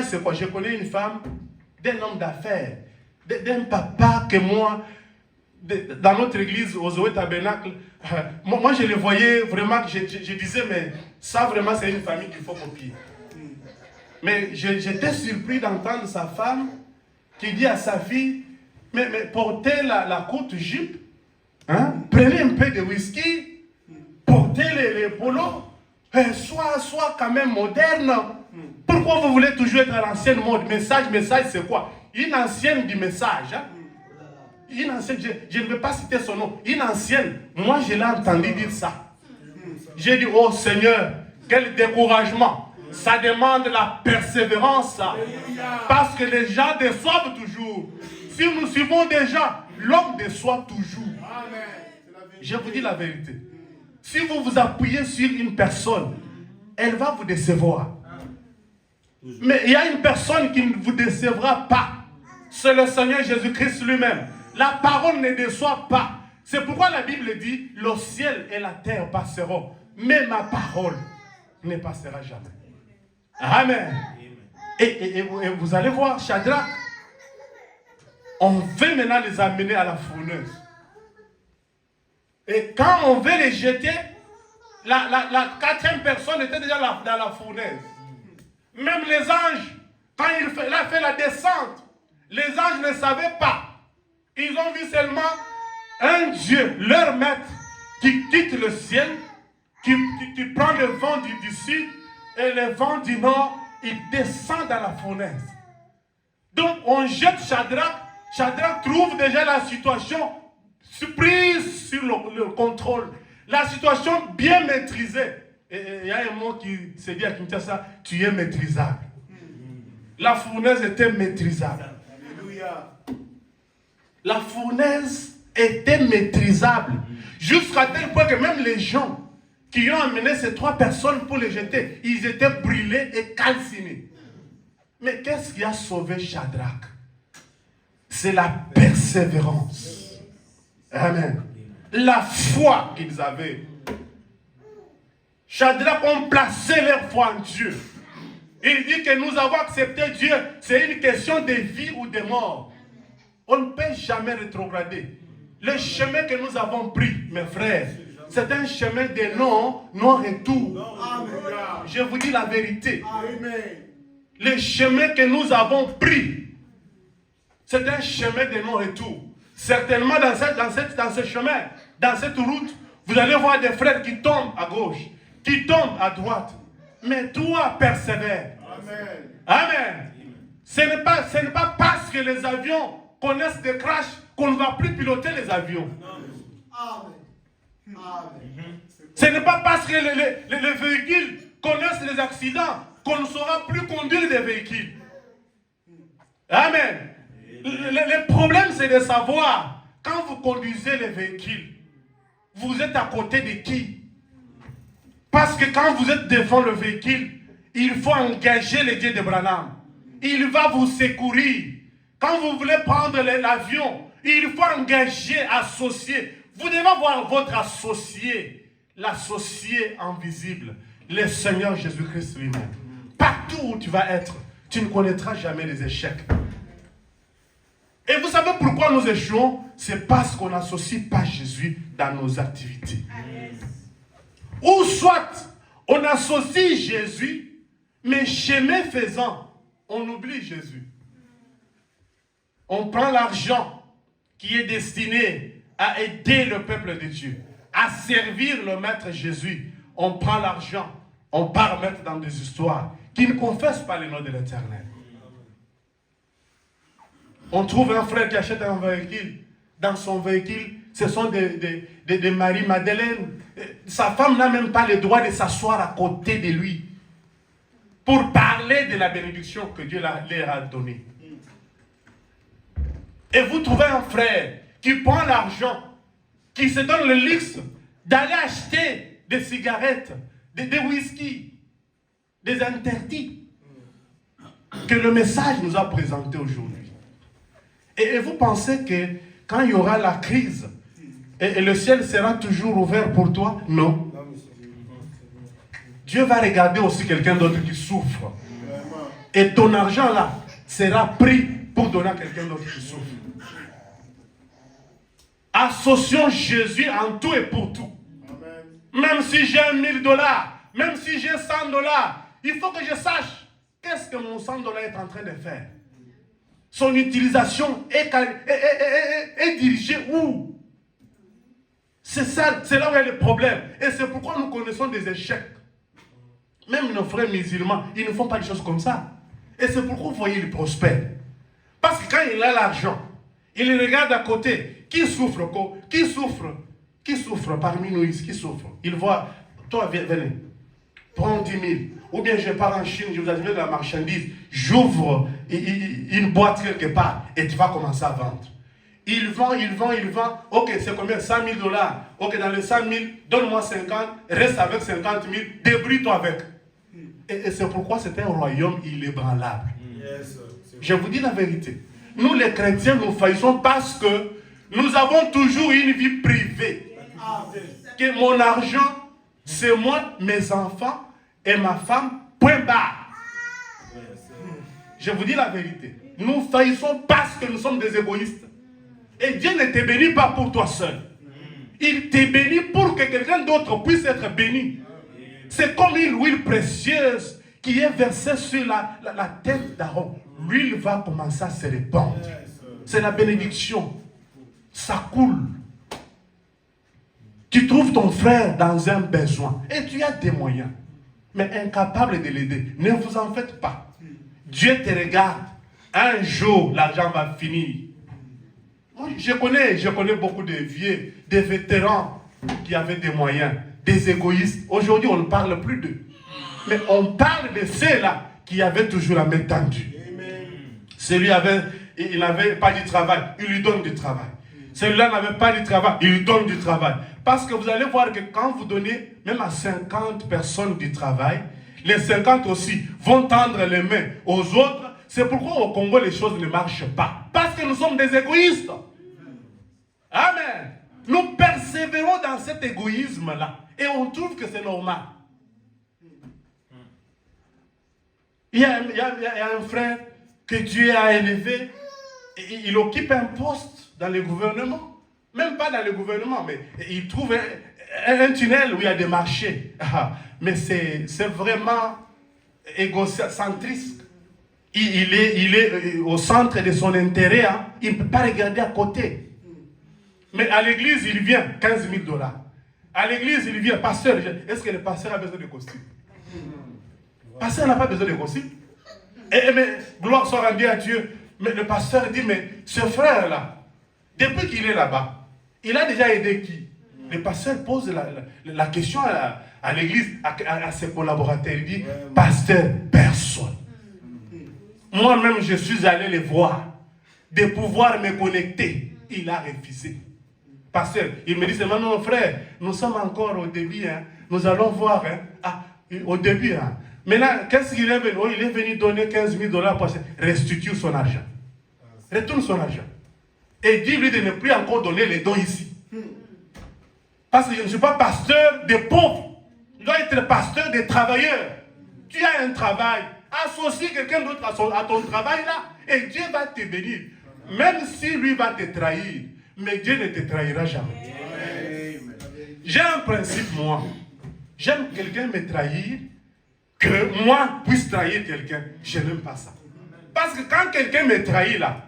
c'est quoi? Je connais une femme, d'un homme d'affaires, d'un papa que moi, dans notre église, aux Zoé Tabernacle, moi je le voyais vraiment, je disais, mais ça vraiment c'est une famille qu'il faut copier. Mais j'étais surpris d'entendre sa femme qui dit à sa fille, mais portez la courte jupe, hein, prenez un peu de whisky, portez les polos, sois quand même moderne. Pourquoi vous voulez toujours être à l'ancienne mode? Message, c'est quoi? Une ancienne du message. Hein? Une ancienne, je ne veux pas citer son nom. Une ancienne, moi je l'ai entendu dire ça. J'ai dit, oh Seigneur, quel découragement. Ça demande la persévérance. Parce que les gens déçoivent toujours. Si nous suivons des gens, l'homme déçoit toujours. Je vous dis la vérité. Si vous vous appuyez sur une personne, elle va vous décevoir. Mais il y a une personne qui ne vous décevra pas. C'est le Seigneur Jésus-Christ lui-même. La parole ne déçoit pas. C'est pourquoi la Bible dit, le ciel et la terre passeront, mais ma parole ne passera jamais. Amen. Et vous allez voir, Shadrach, on veut maintenant les amener à la fourneuse. Et quand on veut les jeter, la quatrième personne était déjà dans la fournaise. Même les anges, quand il a fait la descente, les anges ne savaient pas. Ils ont vu seulement un Dieu, leur maître, qui quitte le ciel, qui prend le vent du sud et le vent du nord, il descend dans la fournaise. Donc on jette Shadrach. Shadrach trouve déjà la situation prise sur le contrôle. La situation bien maîtrisée. Et il y a un mot qui se dit à Kinshasa, tu es maîtrisable. La fournaise était maîtrisable. La fournaise était maîtrisable. Jusqu'à tel point que même les gens qui ont amené ces 3 personnes pour les jeter, ils étaient brûlés et calcinés. Mais qu'est-ce qui a sauvé Shadrach? C'est la persévérance. Amen. La foi qu'ils avaient. Shadrach ont placé leur foi en Dieu. Il dit que nous avons accepté Dieu. C'est une question de vie ou de mort. On ne peut jamais rétrograder. Le chemin que nous avons pris, mes frères, c'est un chemin de non-retour. Je vous dis la vérité. Le chemin que nous avons pris, c'est un chemin de non-retour. Certainement dans ce chemin, dans cette route, vous allez voir des frères qui tombent à gauche, qui tombent à droite. Mais toi, persévère. Amen. Amen. Ce n'est pas parce que les avions connaissent des crashs qu'on ne va plus piloter les avions. Amen. Ce n'est pas parce que les véhicules connaissent les accidents qu'on ne saura plus conduire des véhicules. Amen. Le problème, c'est de savoir, quand vous conduisez les véhicules, vous êtes à côté de qui? Parce que quand vous êtes devant le véhicule, il faut engager le Dieu de Branham. Il va vous secourir. Quand vous voulez prendre l'avion, il faut engager, associer. Vous devez voir votre associé, l'associé invisible, le Seigneur Jésus-Christ lui-même. Partout où tu vas être, tu ne connaîtras jamais les échecs. Et vous savez pourquoi nous échouons? C'est parce qu'on n'associe pas Jésus dans nos activités. Ou soit, on associe Jésus, mais chemin faisant, on oublie Jésus. On prend l'argent qui est destiné à aider le peuple de Dieu, à servir le Maître Jésus. On prend l'argent, on part mettre dans des histoires qui ne confessent pas le nom de l'Éternel. On trouve un frère qui achète un véhicule. Dans son véhicule, ce sont des Marie-Madeleine. Sa femme n'a même pas le droit de s'asseoir à côté de lui pour parler de la bénédiction que Dieu leur a donnée. Et vous trouvez un frère qui prend l'argent, qui se donne le luxe d'aller acheter des cigarettes, des whisky, des interdits que le message nous a présentés aujourd'hui. Et vous pensez que quand il y aura la crise, et le ciel sera toujours ouvert pour toi? Non. Dieu va regarder aussi quelqu'un d'autre qui souffre. Et ton argent là sera pris pour donner à quelqu'un d'autre qui souffre. Associons Jésus en tout et pour tout. Même si j'ai $1000, même si j'ai $100, il faut que je sache qu'est-ce que mon $100 est en train de faire. Son utilisation est dirigée où? C'est ça, c'est là où il y a le problème. Et c'est pourquoi nous connaissons des échecs. Même nos frères musulmans, ils ne font pas des choses comme ça. Et c'est pourquoi vous voyez, ils prospèrent. Parce que quand il a l'argent, il regarde à côté. Qui souffre? Qui souffre? Qui souffre parmi nous? Qui souffre? Il voit, toi, venez, prends 10 000. Ou bien je pars en Chine, je vous admets de la marchandise, j'ouvre une boîte quelque part et tu vas commencer à vendre. Il vend. Ok, c'est combien? $100 000. Ok, dans les 100 000, donne-moi 50, reste avec 50 000, débrouille-toi avec. Et c'est pourquoi c'est un royaume inébranlable. Je vous dis la vérité. Nous les chrétiens, nous faillissons parce que nous avons toujours une vie privée. Que mon argent, c'est moi, mes enfants et ma femme, point barre. Je vous dis la vérité. Nous faillissons parce que nous sommes des égoïstes. Et Dieu ne te bénit pas pour toi seul. Il te bénit pour que quelqu'un d'autre puisse être béni. C'est comme une huile précieuse qui est versée sur la tête d'Aaron. L'huile va commencer à se répandre. C'est la bénédiction. Ça coule. Tu trouves ton frère dans un besoin et tu as des moyens, mais incapable de l'aider. Ne vous en faites pas. Dieu te regarde. Un jour, l'argent va finir. Moi, je connais beaucoup de vieux, des vétérans qui avaient des moyens, des égoïstes. Aujourd'hui, on ne parle plus d'eux. Mais on parle de ceux-là qui avaient toujours la main tendue. Celui il n'avait pas du travail, il lui donne du travail. Celui-là n'avait pas du travail, il lui donne du travail. Parce que vous allez voir que quand vous donnez même à 50 personnes du travail, les 50 aussi vont tendre les mains aux autres. C'est pourquoi au Congo les choses ne marchent pas. Parce que nous sommes des égoïstes. Amen. Nous persévérons dans cet égoïsme-là. Et on trouve que c'est normal. Il y a un frère que Dieu a élevé. Et il occupe un poste dans le gouvernement. Même pas dans le gouvernement, mais il trouve un tunnel où il y a des marchés. Mais c'est vraiment égocentrique. Il est au centre de son intérêt. Hein. Il ne peut pas regarder à côté. Mais à l'église, il vient 15 000 $. À l'église, il vient, pasteur. Est-ce que le pasteur a besoin de costume? Le pasteur n'a pas besoin de costume. Mais gloire soit rendue à Dieu. Mais le pasteur dit, mais ce frère-là, depuis qu'il est là-bas, il a déjà aidé qui? Le pasteur pose la question à l'église, à ses collaborateurs. Il dit, pasteur, personne. Moi-même, je suis allé les voir, de pouvoir me connecter. Il a refusé. Pasteur, il me dit seulement, non, frère, nous sommes encore au début. Hein. Nous allons voir. Hein. Au début. Hein. Maintenant, qu'est-ce qu'il est venu? Oh, il est venu donner 15 000 $ pour restituer son argent. Retourne son argent. Et dis-lui de ne plus encore donner les dons ici. Parce que je ne suis pas pasteur des pauvres. Je dois être pasteur des travailleurs. Tu as un travail. Associe quelqu'un d'autre à ton travail là. Et Dieu va te bénir. Même si lui va te trahir. Mais Dieu ne te trahira jamais. J'ai un principe, moi. J'aime quelqu'un me trahir. Que moi puisse trahir quelqu'un. Je n'aime pas ça. Parce que quand quelqu'un me trahit là,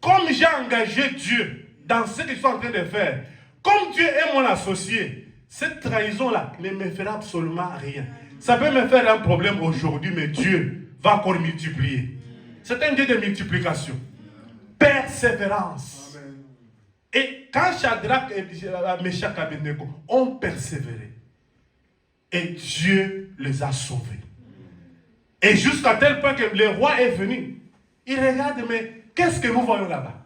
comme j'ai engagé Dieu dans ce que je suis en train de faire, comme Dieu est mon associé, cette trahison-là ne me fera absolument rien. Ça peut me faire un problème aujourd'hui, mais Dieu va encore multiplier. C'est un Dieu de multiplication. Persévérance. Amen. Et quand Shadrach et Meshach et Abednego ont persévéré, et Dieu les a sauvés. Et jusqu'à tel point que le roi est venu. Il regarde, mais qu'est-ce que nous voyons là-bas?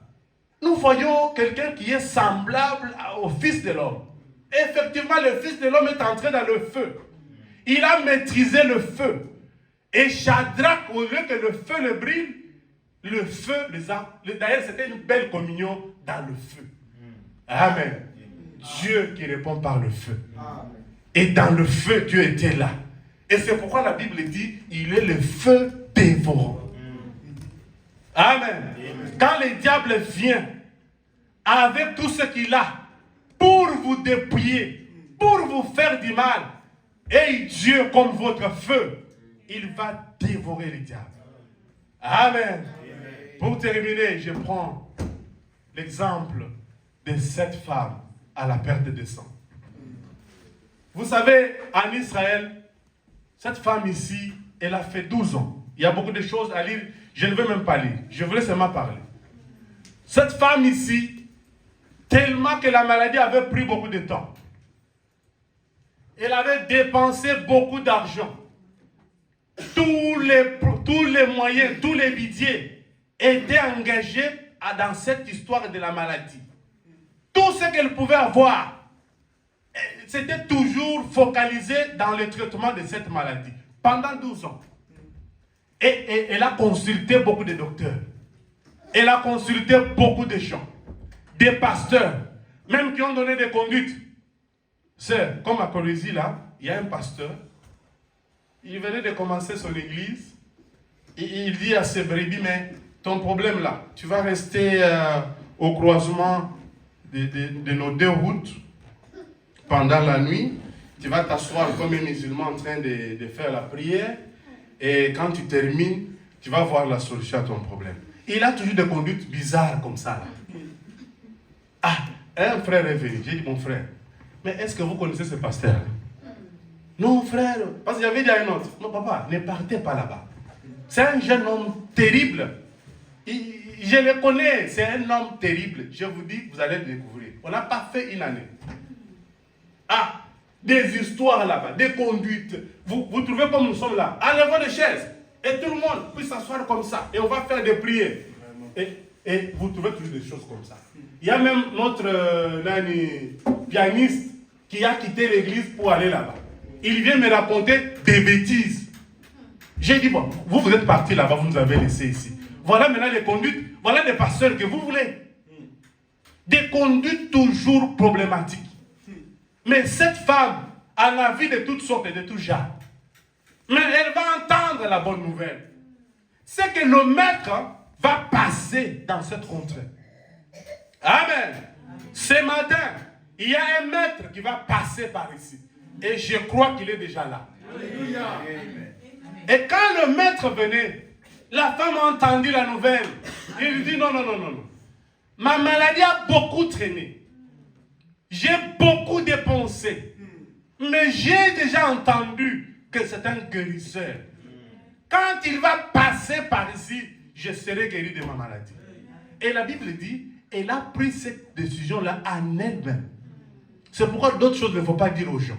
Nous voyons quelqu'un qui est semblable au Fils de l'homme. Effectivement, le Fils de l'homme est entré dans le feu. Il a maîtrisé le feu. Et Shadrach, au lieu que le feu le brille, le feu les a... D'ailleurs, c'était une belle communion dans le feu. Amen. Dieu qui répond par le feu. Et dans le feu, Dieu était là. Et c'est pourquoi la Bible dit, il est le feu dévorant. Amen. Quand le diable vient avec tout ce qu'il a pour vous dépouiller, pour vous faire du mal, et Dieu comme votre feu, il va dévorer le diable. Amen. Pour terminer, je prends l'exemple de cette femme à la perte de sang. Vous savez, en Israël, cette femme ici, elle a fait 12 ans. Il y a beaucoup de choses à lire. Je ne veux même pas lire. Je voulais seulement parler. Cette femme ici, tellement que la maladie avait pris beaucoup de temps, elle avait dépensé beaucoup d'argent. Tous les moyens, tous les budgets étaient engagés dans cette histoire de la maladie. Tout ce qu'elle pouvait avoir, c'était toujours focalisé dans le traitement de cette maladie. Pendant 12 ans. Et elle a consulté beaucoup de docteurs. Elle a consulté beaucoup de gens. Des pasteurs. Même qui ont donné des conduites. C'est comme à Colosie là, il y a un pasteur. Il venait de commencer son église. Et il dit à ses brebis, mais ton problème là, tu vas rester au croisement de nos deux routes pendant la nuit. Tu vas t'asseoir comme un musulman en train de faire la prière. Et quand tu termines, tu vas voir la solution à ton problème. Il a toujours des conduites bizarres comme ça. Là. Un frère est venu. J'ai dit, mon frère, mais est-ce que vous connaissez ce pasteur? Non, frère. Parce qu'il y avait dit à un autre, non, papa, ne partez pas là-bas. C'est un jeune homme terrible. Je le connais, c'est un homme terrible. Je vous dis, vous allez le découvrir. On n'a pas fait une année. Ah, des histoires là-bas, des conduites. Vous trouvez comme nous sommes là, enlevons des chaises. Et tout le monde peut s'asseoir comme ça. Et on va faire des prières. Et vous trouvez toujours des choses comme ça. Il y a même notre pianiste qui a quitté l'église pour aller là-bas. Il vient me raconter des bêtises. J'ai dit, bon, vous êtes partis là-bas, vous nous avez laissés ici. Voilà maintenant les conduites, voilà les pasteurs que vous voulez. Des conduites toujours problématiques. Mais cette femme en a vu de toutes sortes et de tout genre. Mais elle va entendre la bonne nouvelle. C'est que le maître va passer dans cette contrée. Amen. Ce matin, il y a un maître qui va passer par ici. Et je crois qu'il est déjà là. Alléluia. Et quand le maître venait, la femme a entendu la nouvelle. Il dit non. Ma maladie a beaucoup traîné. J'ai beaucoup dépensé. Mais j'ai déjà entendu que c'est un guérisseur. Quand il va passer par ici, je serai guéri de ma maladie. Et la Bible dit, elle a pris cette décision-là en elle-même. C'est pourquoi d'autres choses ne faut pas dire aux gens.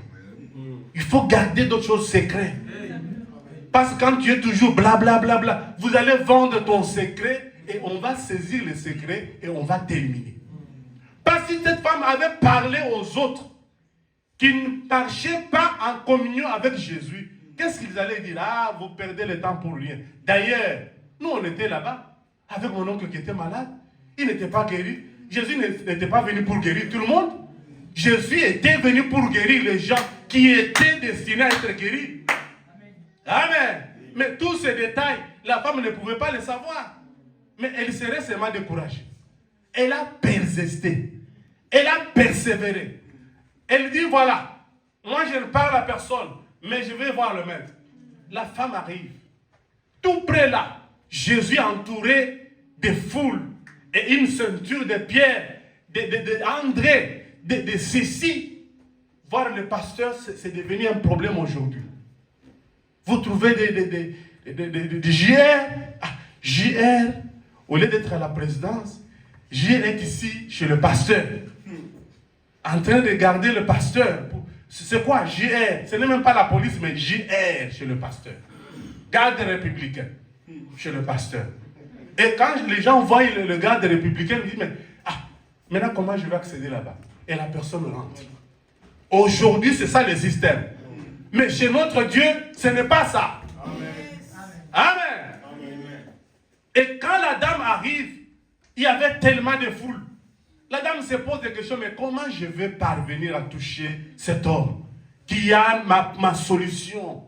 Il faut garder d'autres choses secrètes. Parce que quand tu es toujours blablabla, vous allez vendre ton secret et on va saisir le secret et on va terminer. Parce que cette femme avait parlé aux autres qui ne marchaient pas en communion avec Jésus. Qu'est-ce qu'ils allaient dire? Ah, vous perdez le temps pour rien. D'ailleurs, nous on était là-bas avec mon oncle qui était malade. Il n'était pas guéri. Jésus n'était pas venu pour guérir tout le monde. Jésus était venu pour guérir les gens qui étaient destinés à être guéris. Amen. Mais tous ces détails, la femme ne pouvait pas les savoir. Mais elle serait seulement découragée. Elle a persisté. Elle a persévéré. Elle dit, voilà, moi je ne parle à personne, mais je vais voir le maître. La femme arrive. Tout près là, Jésus entouré de foules et une ceinture de pierre, d'André, de ceci. Voir le pasteur, c'est devenu un problème aujourd'hui. Vous trouvez des JR. JR, au lieu d'être à la présidence, JR est ici chez le pasteur. En train de garder le pasteur. C'est quoi JR? Ce n'est même pas la police, mais JR chez le pasteur. Garde républicain chez le pasteur. Et quand les gens voient le garde républicain, ils disent, mais maintenant comment je vais accéder là-bas? Et la personne rentre. Aujourd'hui, c'est ça le système. Mais chez notre Dieu, ce n'est pas ça. Amen. Et quand la dame arrive, il y avait tellement de foule. La dame se pose des questions, mais comment je vais parvenir à toucher cet homme qui a ma solution?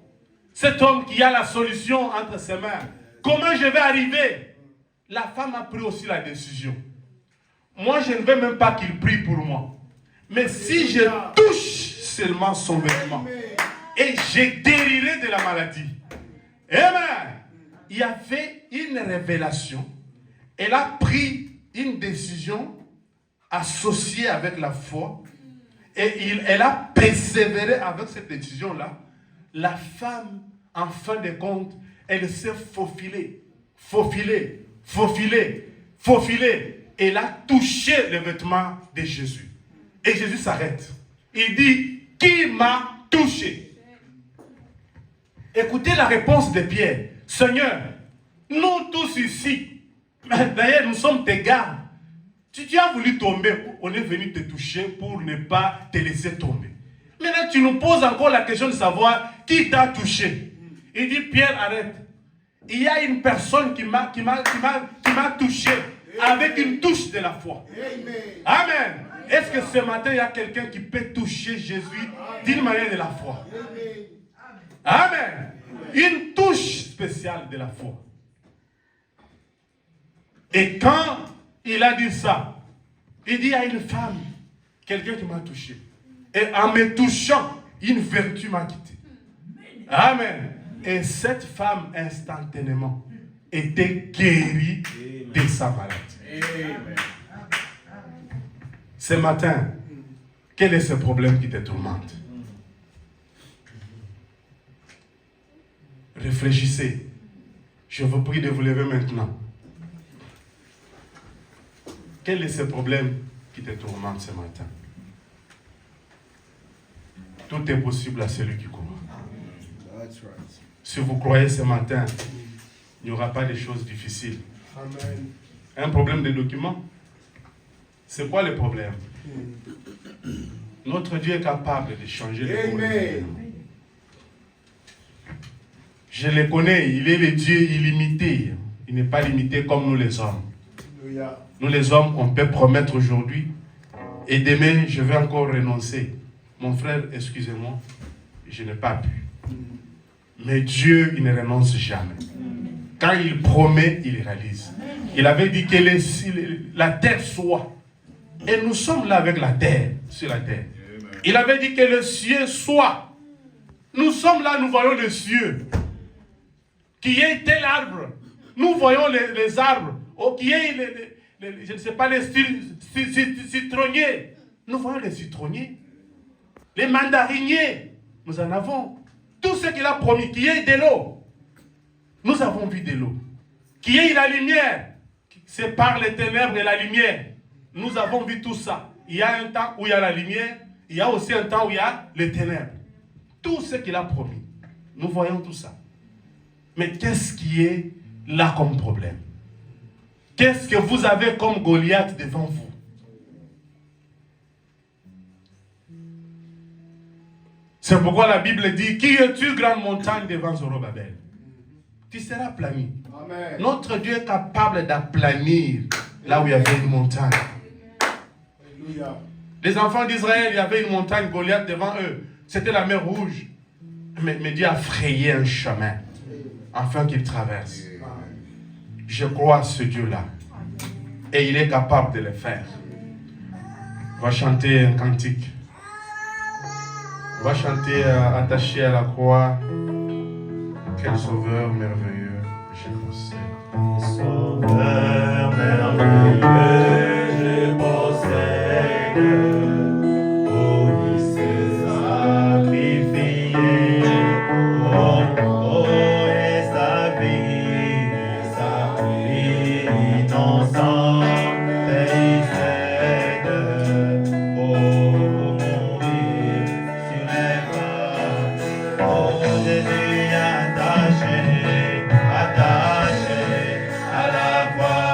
Cet homme qui a la solution entre ses mains. Comment je vais arriver? La femme a pris aussi la décision. Moi, je ne veux même pas qu'il prie pour moi. Mais si je touche seulement son vêtement, et je guérirai de la maladie. Amen. Il y avait une révélation. Elle a pris une décision associée avec la foi. Et elle a persévéré avec cette décision-là. La femme, en fin de compte, elle s'est faufilée. Elle a touché le vêtement de Jésus. Et Jésus s'arrête. Il dit, qui m'a touché? Écoutez la réponse de Pierre. Seigneur, nous tous ici, d'ailleurs nous sommes tes gardes. Tu as voulu tomber, on est venu te toucher pour ne pas te laisser tomber. Maintenant tu nous poses encore la question de savoir qui t'a touché. Il dit, Pierre, arrête. Il y a une personne qui m'a touché avec une touche de la foi. Amen. Est-ce que ce matin il y a quelqu'un qui peut toucher Jésus d'une manière de la foi? Amen. Une touche spéciale de la foi. Et quand il a dit ça, il dit à une femme, quelqu'un qui m'a touché. Et en me touchant, une vertu m'a quitté. Amen. Et cette femme, instantanément, était guérie de sa maladie. Amen. Ce matin, quel est ce problème qui te tourmente? Réfléchissez. Je vous prie de vous lever maintenant. quel est ce problème qui te tourmente ce matin? Tout est possible à celui qui croit. Si vous croyez ce matin, il n'y aura pas de choses difficiles. Amen. Un problème de documents? C'est quoi le problème? Notre Dieu est capable de changer les Amen. choses. Je le connais, il est le Dieu illimité. Il n'est pas limité comme nous les hommes. Alléluia. Nous les hommes, on peut promettre aujourd'hui et demain, je vais encore renoncer. Mon frère, excusez-moi, je n'ai pas pu. Mais Dieu, il ne renonce jamais. Quand il promet, il réalise. Il avait dit que la terre soit. Et nous sommes là avec la terre, sur la terre. Il avait dit que le ciel soit. Nous sommes là, nous voyons le ciel. Qui est tel arbre. Nous voyons les arbres. Oh, qui est, je ne sais pas, les citronniers. Nous voyons les citronniers. Les mandariniers. Nous en avons. Tout ce qu'il a promis, qui est de l'eau. Nous avons vu de l'eau. Qui est la lumière. C'est par les ténèbres et la lumière. Nous avons vu tout ça. Il y a un temps où il y a la lumière. Il y a aussi un temps où il y a les ténèbres. Tout ce qu'il a promis. Nous voyons tout ça. Mais qu'est-ce qui est là comme problème? Qu'est-ce que vous avez comme Goliath devant vous? C'est pourquoi la Bible dit, qui es-tu, grande montagne devant Zorobabel? Tu seras aplani. Amen. Notre Dieu est capable d'aplanir là où il y avait une montagne. Alléluia. Les enfants d'Israël, il y avait une montagne Goliath devant eux. C'était la mer Rouge. Mais Dieu a frayé un chemin afin qu'ils traversent. Je crois à ce Dieu-là. Et il est capable de le faire. On va chanter un cantique. On va chanter attaché à la croix. Quel sauveur merveilleux, je possède. Sauveur merveilleux, je possède. Oh, il s'est sacrifié. Oh, et sa vie innocente, il cède. Oh, mourir sur les bras. Oh, Jésus attaché à la croix.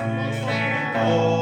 Notre Père.